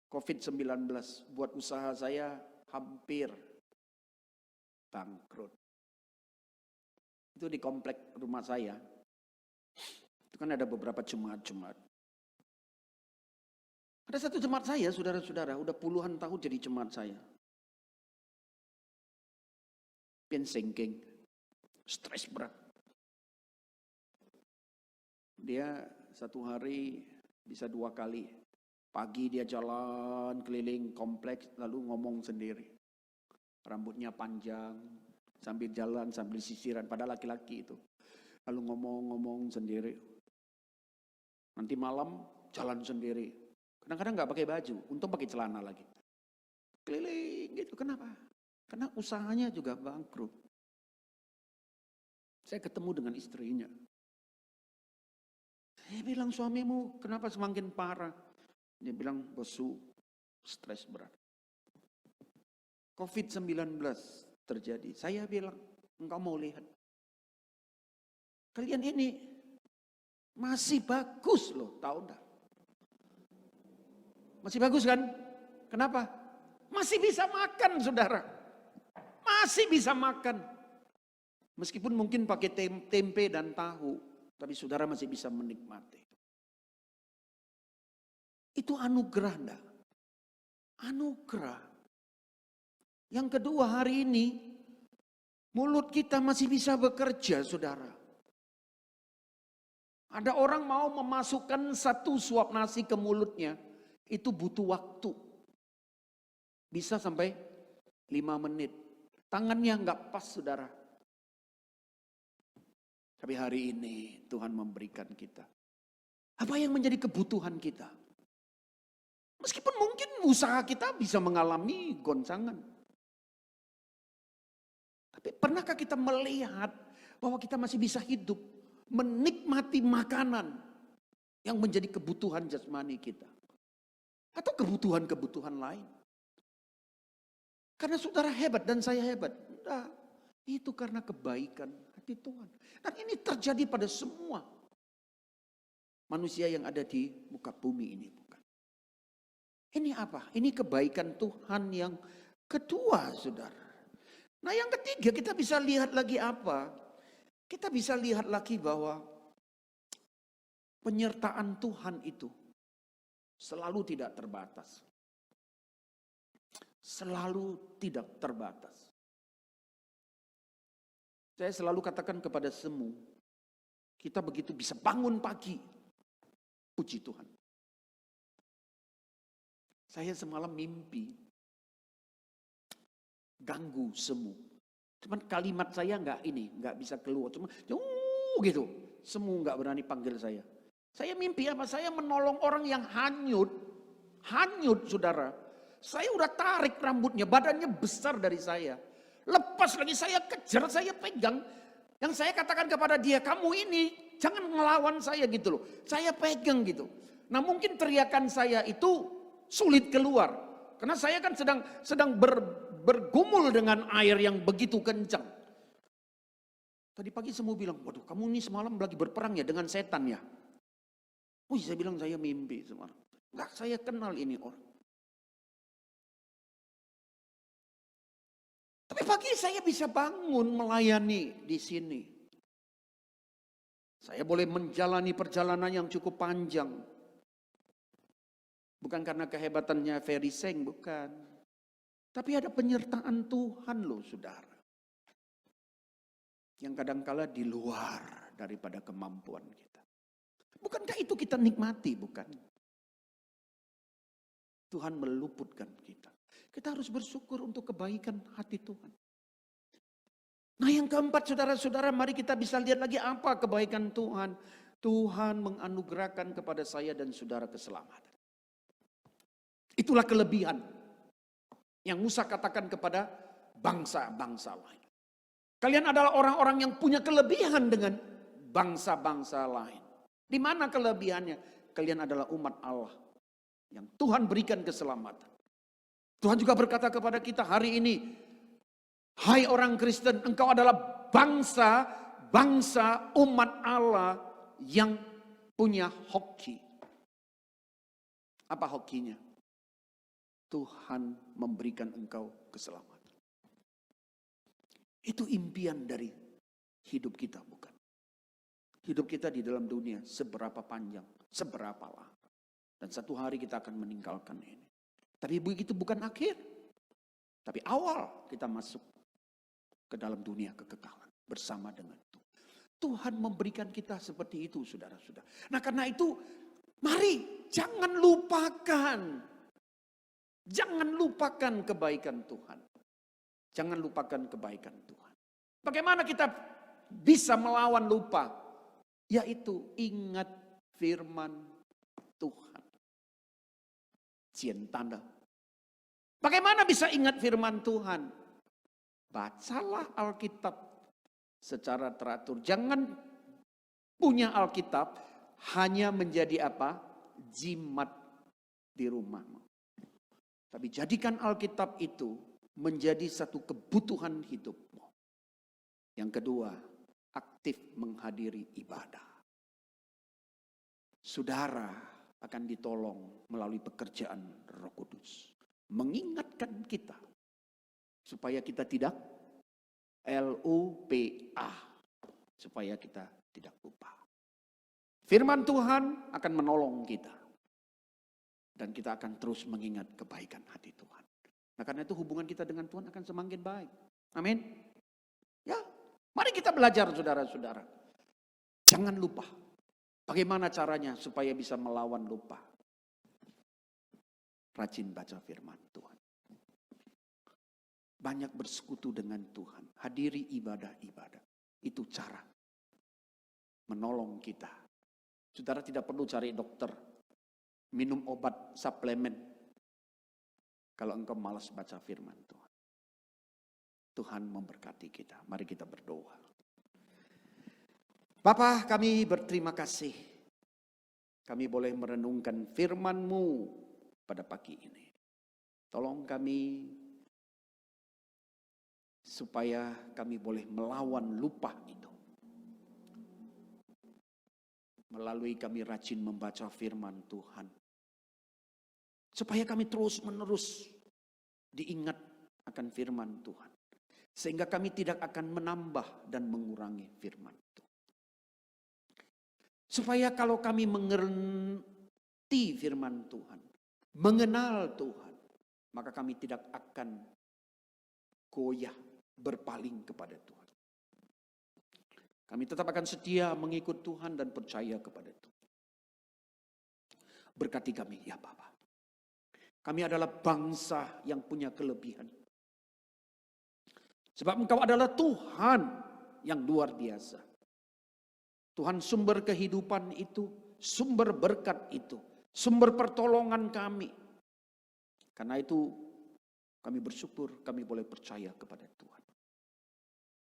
COVID-19 buat usaha saya hampir bangkrut. Itu di komplek rumah saya. Itu kan ada beberapa jemaat-jemaat. Ada satu jemaat saya, saudara-saudara, udah puluhan tahun jadi jemaat saya. Pinsengking, stres berat. Dia satu hari bisa 2 kali. Pagi dia jalan keliling kompleks lalu ngomong sendiri. Rambutnya panjang, sambil jalan, sambil sisiran. Pada laki-laki itu. Lalu ngomong-ngomong sendiri. Nanti malam jalan sendiri. Kadang-kadang gak pakai baju, untung pakai celana lagi. Keliling gitu, kenapa? Karena usahanya juga bangkrut. Saya ketemu dengan istrinya. Saya bilang, suamimu kenapa semakin parah? Dia bilang, bosu, stres berat. COVID-19 terjadi. Saya bilang, engkau mau lihat. Kalian ini masih bagus loh, tahu enggak? Masih bagus kan? Kenapa? Masih bisa makan, saudara. Masih bisa makan. Meskipun mungkin pakai tempe dan tahu. Tapi saudara masih bisa menikmati. Itu anugerah enggak? Anugerah. Yang kedua, hari ini mulut kita masih bisa bekerja, saudara. Ada orang mau memasukkan 1 suap nasi ke mulutnya, itu butuh waktu. Bisa sampai 5 menit. Tangannya enggak pas, saudara. Tapi hari ini Tuhan memberikan kita. Apa yang menjadi kebutuhan kita? Meskipun mungkin usaha kita bisa mengalami goncangan. Tapi pernahkah kita melihat bahwa kita masih bisa hidup, menikmati makanan yang menjadi kebutuhan jasmani kita? Atau kebutuhan-kebutuhan lain? Karena saudara hebat dan saya hebat. Nah, itu karena kebaikan hati Tuhan. Dan ini terjadi pada semua manusia yang ada di muka bumi ini. Bukan. Ini apa? Ini kebaikan Tuhan yang kedua, saudara. Nah yang ketiga, kita bisa lihat lagi apa? Kita bisa lihat lagi bahwa penyertaan Tuhan itu selalu tidak terbatas. Selalu tidak terbatas. Saya selalu katakan kepada semua, kita begitu bisa bangun pagi, puji Tuhan. Saya semalam mimpi, ganggu semu. Cuman kalimat saya nggak bisa keluar. Cuma gitu, semu nggak berani panggil saya. Saya mimpi apa? Saya menolong orang yang hanyut, saudara. Saya udah tarik rambutnya, badannya besar dari saya. Lepas lagi saya kejar, saya pegang. Yang saya katakan kepada dia, kamu ini jangan ngelawan saya gitu loh. Saya pegang gitu. Nah mungkin teriakan saya itu sulit keluar. Karena saya kan sedang bergumul dengan air yang begitu kencang. Tadi pagi semua bilang, waduh kamu ini semalam lagi berperang ya dengan setan ya. Wih saya bilang saya mimpi semalam. Enggak, saya kenal ini orang. Tapi pagi saya bisa bangun melayani di sini. Saya boleh menjalani perjalanan yang cukup panjang. Bukan karena kehebatannya Ferry Seng, bukan. Tapi ada penyertaan Tuhan loh saudara. Yang kadangkala di luar daripada kemampuan kita. Bukankah itu kita nikmati, bukan? Tuhan meluputkan kita. Kita harus bersyukur untuk kebaikan hati Tuhan. Nah yang keempat saudara-saudara, mari kita bisa lihat lagi apa kebaikan Tuhan. Tuhan menganugerahkan kepada saya dan saudara keselamatan. Itulah kelebihan yang Musa katakan kepada bangsa-bangsa lain. Kalian adalah orang-orang yang punya kelebihan dengan bangsa-bangsa lain. Di mana kelebihannya? Kalian adalah umat Allah yang Tuhan berikan keselamatan. Tuhan juga berkata kepada kita hari ini, hai orang Kristen, engkau adalah bangsa umat Allah yang punya hoki. Apa hokinya? Tuhan memberikan engkau keselamatan. Itu impian dari hidup kita, bukan? Hidup kita di dalam dunia seberapa panjang, seberapa lama. Dan satu hari kita akan meninggalkan ini. Tapi begitu bukan akhir. Tapi awal kita masuk ke dalam dunia kekekalan bersama dengan Tuhan. Tuhan memberikan kita seperti itu saudara-saudara. Nah karena itu mari jangan lupakan. Jangan lupakan kebaikan Tuhan. Jangan lupakan kebaikan Tuhan. Bagaimana kita bisa melawan lupa? Yaitu ingat firman Tuhan. Cien tanda. Bagaimana bisa ingat firman Tuhan? Bacalah Alkitab secara teratur. Jangan punya Alkitab hanya menjadi apa? Jimat di rumahmu. Tapi jadikan Alkitab itu menjadi satu kebutuhan hidupmu. Yang kedua, aktif menghadiri ibadah. Saudara akan ditolong melalui pekerjaan Roh Kudus. Mengingatkan kita supaya kita tidak lupa. Supaya kita tidak lupa. Firman Tuhan akan menolong kita. Dan kita akan terus mengingat kebaikan hati Tuhan. Nah karena itu hubungan kita dengan Tuhan akan semakin baik. Amin. Ya, mari kita belajar saudara-saudara. Jangan lupa. Bagaimana caranya supaya bisa melawan lupa? Rajin baca firman Tuhan. Banyak bersekutu dengan Tuhan. Hadiri ibadah-ibadah. Itu cara menolong kita. Saudara tidak perlu cari dokter. Minum obat suplemen. Kalau engkau malas baca firman Tuhan. Tuhan memberkati kita. Mari kita berdoa. Bapa, kami berterima kasih. Kami boleh merenungkan firman-Mu pada pagi ini. Tolong kami supaya kami boleh melawan lupa itu. Melalui kami rajin membaca firman Tuhan. Supaya kami terus-menerus diingat akan firman Tuhan. Sehingga kami tidak akan menambah dan mengurangi firman Tuhan. Supaya kalau kami mengerti firman Tuhan, mengenal Tuhan, maka kami tidak akan goyah berpaling kepada Tuhan. Kami tetap akan setia mengikut Tuhan dan percaya kepada Tuhan. Berkati kami ya Bapa. Kami adalah bangsa yang punya kelebihan. Sebab Engkau adalah Tuhan yang luar biasa. Tuhan sumber kehidupan itu, sumber berkat itu, sumber pertolongan kami. Karena itu kami bersyukur kami boleh percaya kepada Tuhan.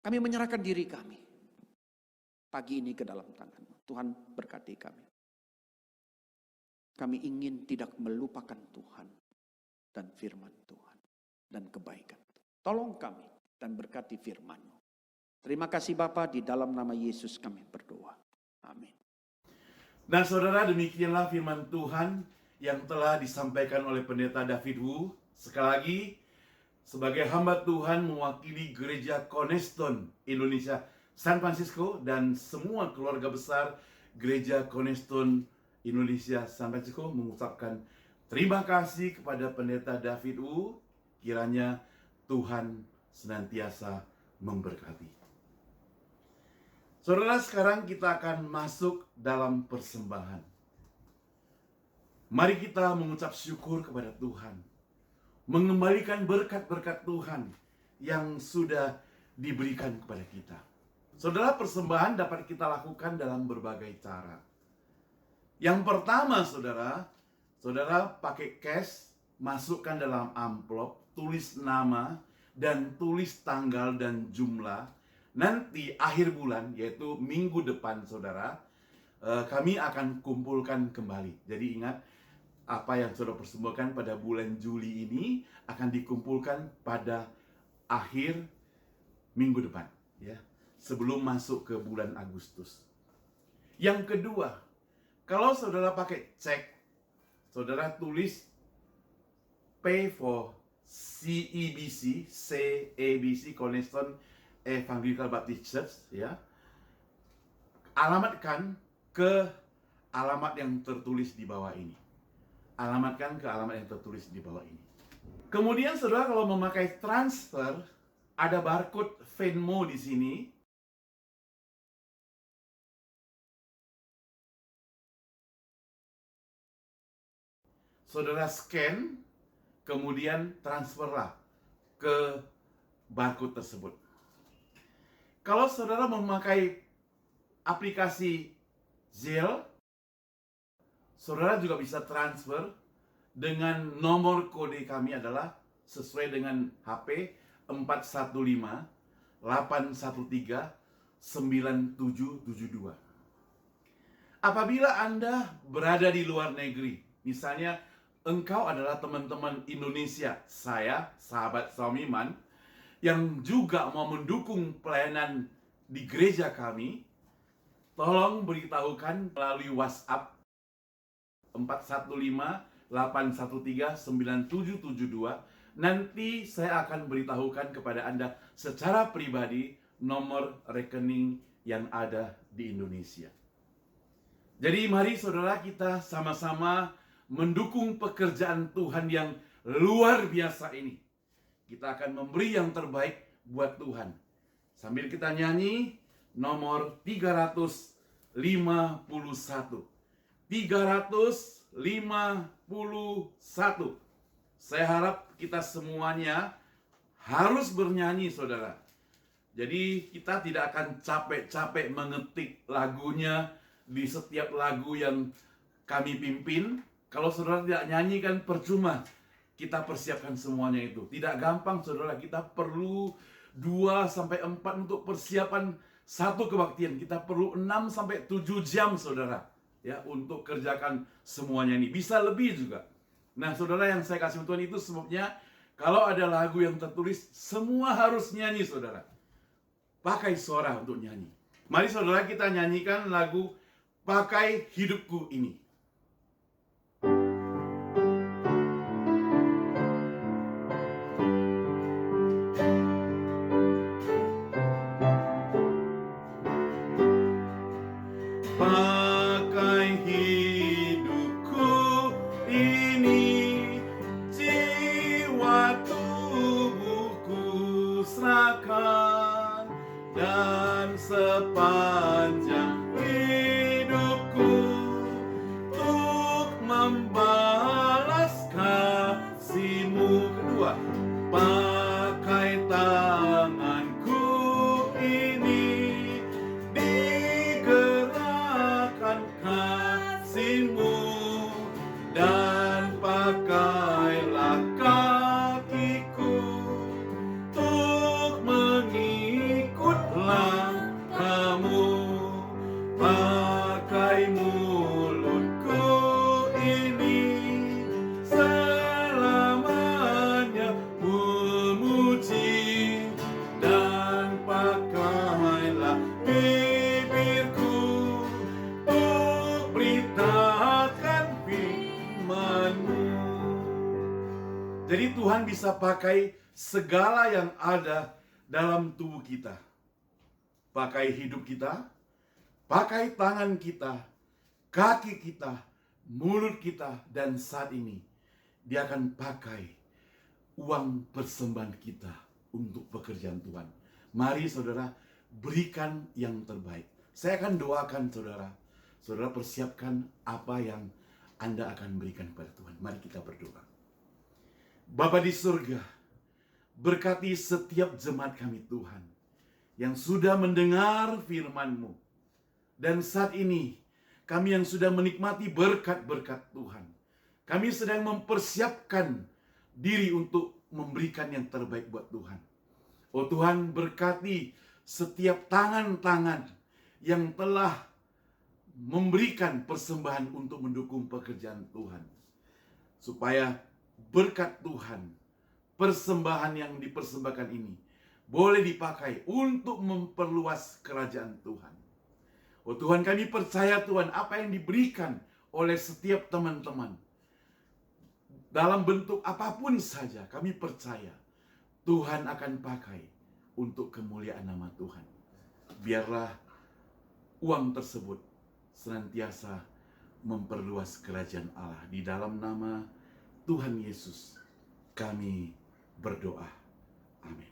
Kami menyerahkan diri kami pagi ini ke dalam tangan-Mu. Tuhan berkati kami. Kami ingin tidak melupakan Tuhan dan firman Tuhan dan kebaikan. Tolong kami dan berkati firman-Mu. Terima kasih Bapa, di dalam nama Yesus kami berdoa. Amin. Dan saudara, demikianlah firman Tuhan yang telah disampaikan oleh Pendeta David Wu. Sekali lagi, sebagai hamba Tuhan mewakili Gereja Cornerstone Indonesia San Francisco dan semua keluarga besar Gereja Cornerstone Indonesia San Francisco mengucapkan terima kasih kepada Pendeta David Wu. Kiranya Tuhan senantiasa memberkati. Saudara, sekarang kita akan masuk dalam persembahan. Mari kita mengucap syukur kepada Tuhan, mengembalikan berkat-berkat Tuhan yang sudah diberikan kepada kita. Saudara, persembahan dapat kita lakukan dalam berbagai cara. Yang pertama, saudara pakai cash, masukkan dalam amplop, tulis nama dan tulis tanggal dan jumlah. Nanti akhir bulan, yaitu minggu depan, saudara, kami akan kumpulkan kembali. Jadi ingat, apa yang saudara persembahkan pada bulan Juli ini akan dikumpulkan pada akhir minggu depan, ya, sebelum masuk ke bulan Agustus. Yang kedua, kalau saudara pakai cek, saudara tulis pay for CEBC, Cornerstone Evangelical Baptist Church, ya. Alamatkan ke alamat yang tertulis di bawah ini. Alamatkan ke alamat yang tertulis di bawah ini. Kemudian saudara kalau memakai transfer, ada barcode Venmo di sini. Saudara scan, kemudian transferlah ke barcode tersebut. Kalau saudara memakai aplikasi Zelle, saudara juga bisa transfer dengan nomor kode kami adalah sesuai dengan HP 415-813-9772. Apabila Anda berada di luar negeri, misalnya engkau adalah teman-teman Indonesia, saya, sahabat Saumiman, yang juga mau mendukung pelayanan di gereja kami, tolong beritahukan melalui WhatsApp 415-813-9772. Nanti saya akan beritahukan kepada Anda secara pribadi nomor rekening yang ada di Indonesia. Jadi mari saudara kita sama-sama mendukung pekerjaan Tuhan yang luar biasa ini. Kita akan memberi yang terbaik buat Tuhan. Sambil kita nyanyi nomor 351. 351. Saya harap kita semuanya harus bernyanyi, saudara. Jadi kita tidak akan capek-capek mengetik lagunya di setiap lagu yang kami pimpin. Kalau saudara tidak nyanyi kan percuma. Kita persiapkan semuanya itu. Tidak gampang, saudara. Kita perlu 2-4 untuk persiapan satu kebaktian. Kita perlu 6-7 jam, saudara, ya, untuk kerjakan semuanya ini. Bisa lebih juga. Nah, saudara, yang saya kasih Tuhan itu sebabnya kalau ada lagu yang tertulis, semua harus nyanyi, saudara. Pakai suara untuk nyanyi. Mari, saudara, kita nyanyikan lagu Pakai Hidupku Ini. Sepanjang hidupku untuk membalas kasih-Mu. Kedua, pakai tanganku ini digerakkan kasih-Mu dan pakailah Tuhan bisa pakai segala yang ada dalam tubuh kita. Pakai hidup kita, pakai tangan kita, kaki kita, mulut kita, dan saat ini Dia akan pakai uang persembahan kita untuk pekerjaan Tuhan. Mari saudara, berikan yang terbaik. Saya akan doakan saudara. Saudara persiapkan apa yang Anda akan berikan kepada Tuhan. Mari kita berdoa. Bapa di surga, berkati setiap jemaat kami Tuhan, yang sudah mendengar firman-Mu. Dan saat ini, kami yang sudah menikmati berkat-berkat Tuhan, kami sedang mempersiapkan diri untuk memberikan yang terbaik buat Tuhan. Oh Tuhan, berkati setiap tangan-tangan yang telah memberikan persembahan untuk mendukung pekerjaan Tuhan. Supaya berkat Tuhan, persembahan yang dipersembahkan ini boleh dipakai untuk memperluas kerajaan Tuhan. Oh Tuhan, kami percaya Tuhan, apa yang diberikan oleh setiap teman-teman, dalam bentuk apapun saja, kami percaya Tuhan akan pakai untuk kemuliaan nama Tuhan. Biarlah uang tersebut senantiasa memperluas kerajaan Allah. Di dalam nama Tuhan Yesus kami berdoa. Amin.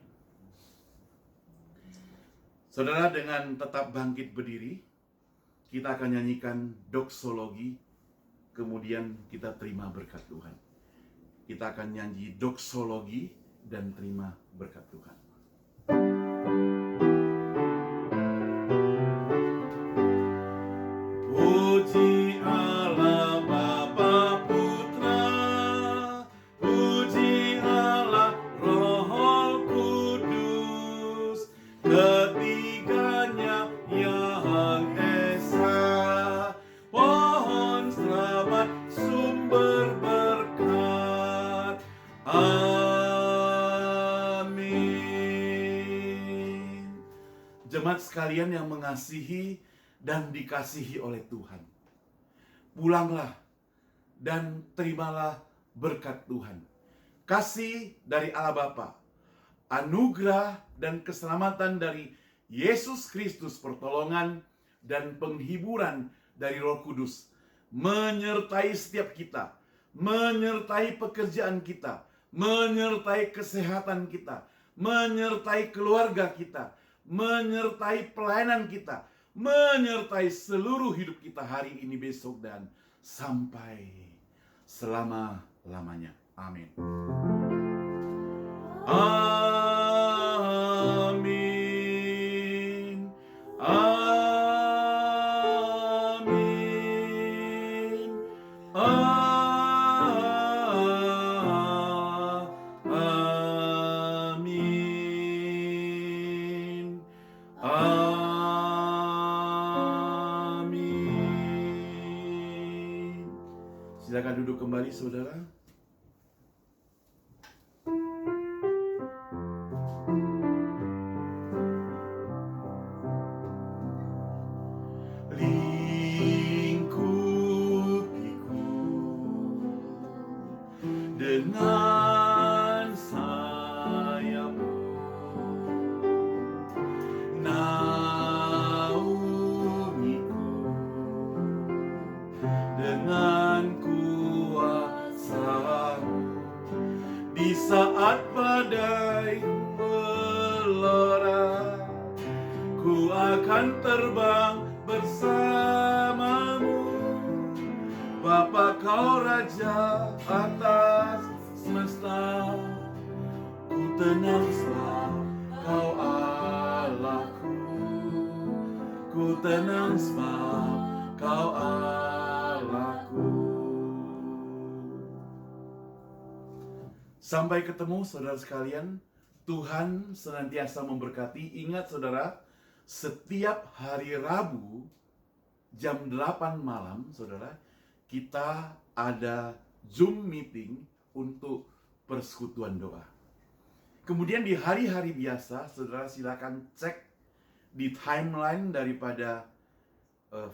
Saudara, dengan tetap bangkit berdiri, kita akan nyanyikan doksologi, kemudian kita terima berkat Tuhan. Kita akan nyanyi doksologi dan terima berkat Tuhan. Puji Allah Bapa Putra, puji Allah Roh Kudus, ketiganya yang esa, pohon selamat sumber berkat. Amin. Jemaat sekalian yang mengasihi dan dikasihi oleh Tuhan, pulanglah dan terimalah berkat Tuhan. Kasih dari Allah Bapa, anugerah dan keselamatan dari Yesus Kristus, pertolongan dan penghiburan dari Roh Kudus menyertai setiap kita, menyertai pekerjaan kita, menyertai kesehatan kita, menyertai keluarga kita, menyertai pelayanan kita, menyertai seluruh hidup kita hari ini, besok, dan sampai selama-lamanya. Amin. Amin. Amin. Amin. Amin. Silakan duduk kembali, saudara. Lingkupiku dengan sayapmu, naungiku dengan kuasa-Mu. Di saat badai melora, ku akan terbang bersamamu. Bapa, Kau Raja atas semesta, ku tenang sebab Kau Allahku. Ku tenang sebab Kau Allahku. Sampai ketemu saudara sekalian. Tuhan senantiasa memberkati. Ingat saudara, setiap hari Rabu jam 8 malam, saudara, kita ada Zoom meeting untuk persekutuan doa. Kemudian di hari-hari biasa, saudara silakan cek di timeline daripada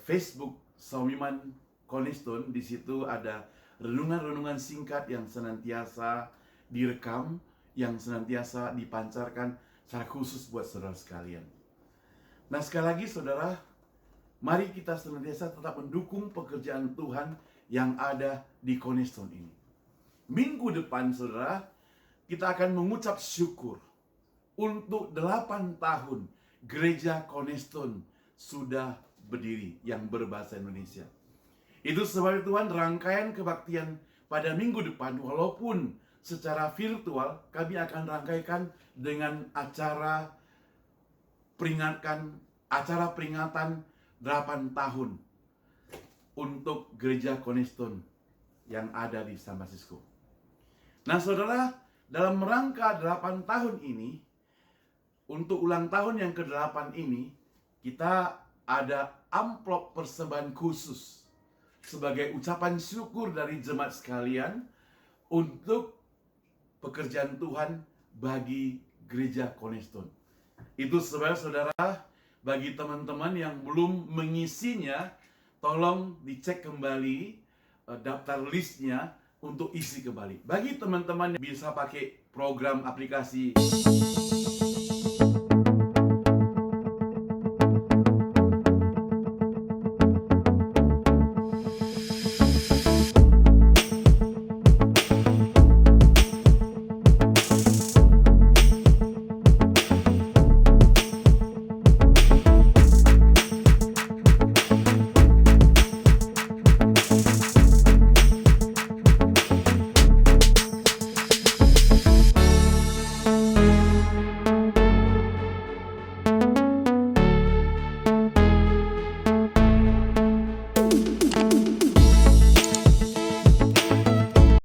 Facebook Saumiman Cornerstone. Di situ ada renungan-renungan singkat yang senantiasa direkam yang senantiasa dipancarkan secara khusus buat saudara sekalian. Nah, sekali lagi saudara, mari kita senantiasa tetap mendukung pekerjaan Tuhan yang ada di Cornerstone ini. Minggu depan saudara, kita akan mengucap syukur untuk 8 tahun gereja Cornerstone sudah berdiri yang berbahasa Indonesia. Itu sebab Tuhan, rangkaian kebaktian pada minggu depan, walaupun secara virtual, kami akan rangkaikan dengan acara peringatan 8 tahun untuk gereja Cornerstone yang ada di San Francisco. Nah saudara, dalam rangka 8 tahun ini, untuk ulang tahun yang ke-8 ini, kita ada amplop persembahan khusus sebagai ucapan syukur dari jemaat sekalian untuk pekerjaan Tuhan bagi gereja Cornerstone. Itu sebab saudara, bagi teman-teman yang belum mengisinya, tolong dicek kembali daftar listnya untuk isi kembali. Bagi teman-teman yang bisa pakai program aplikasi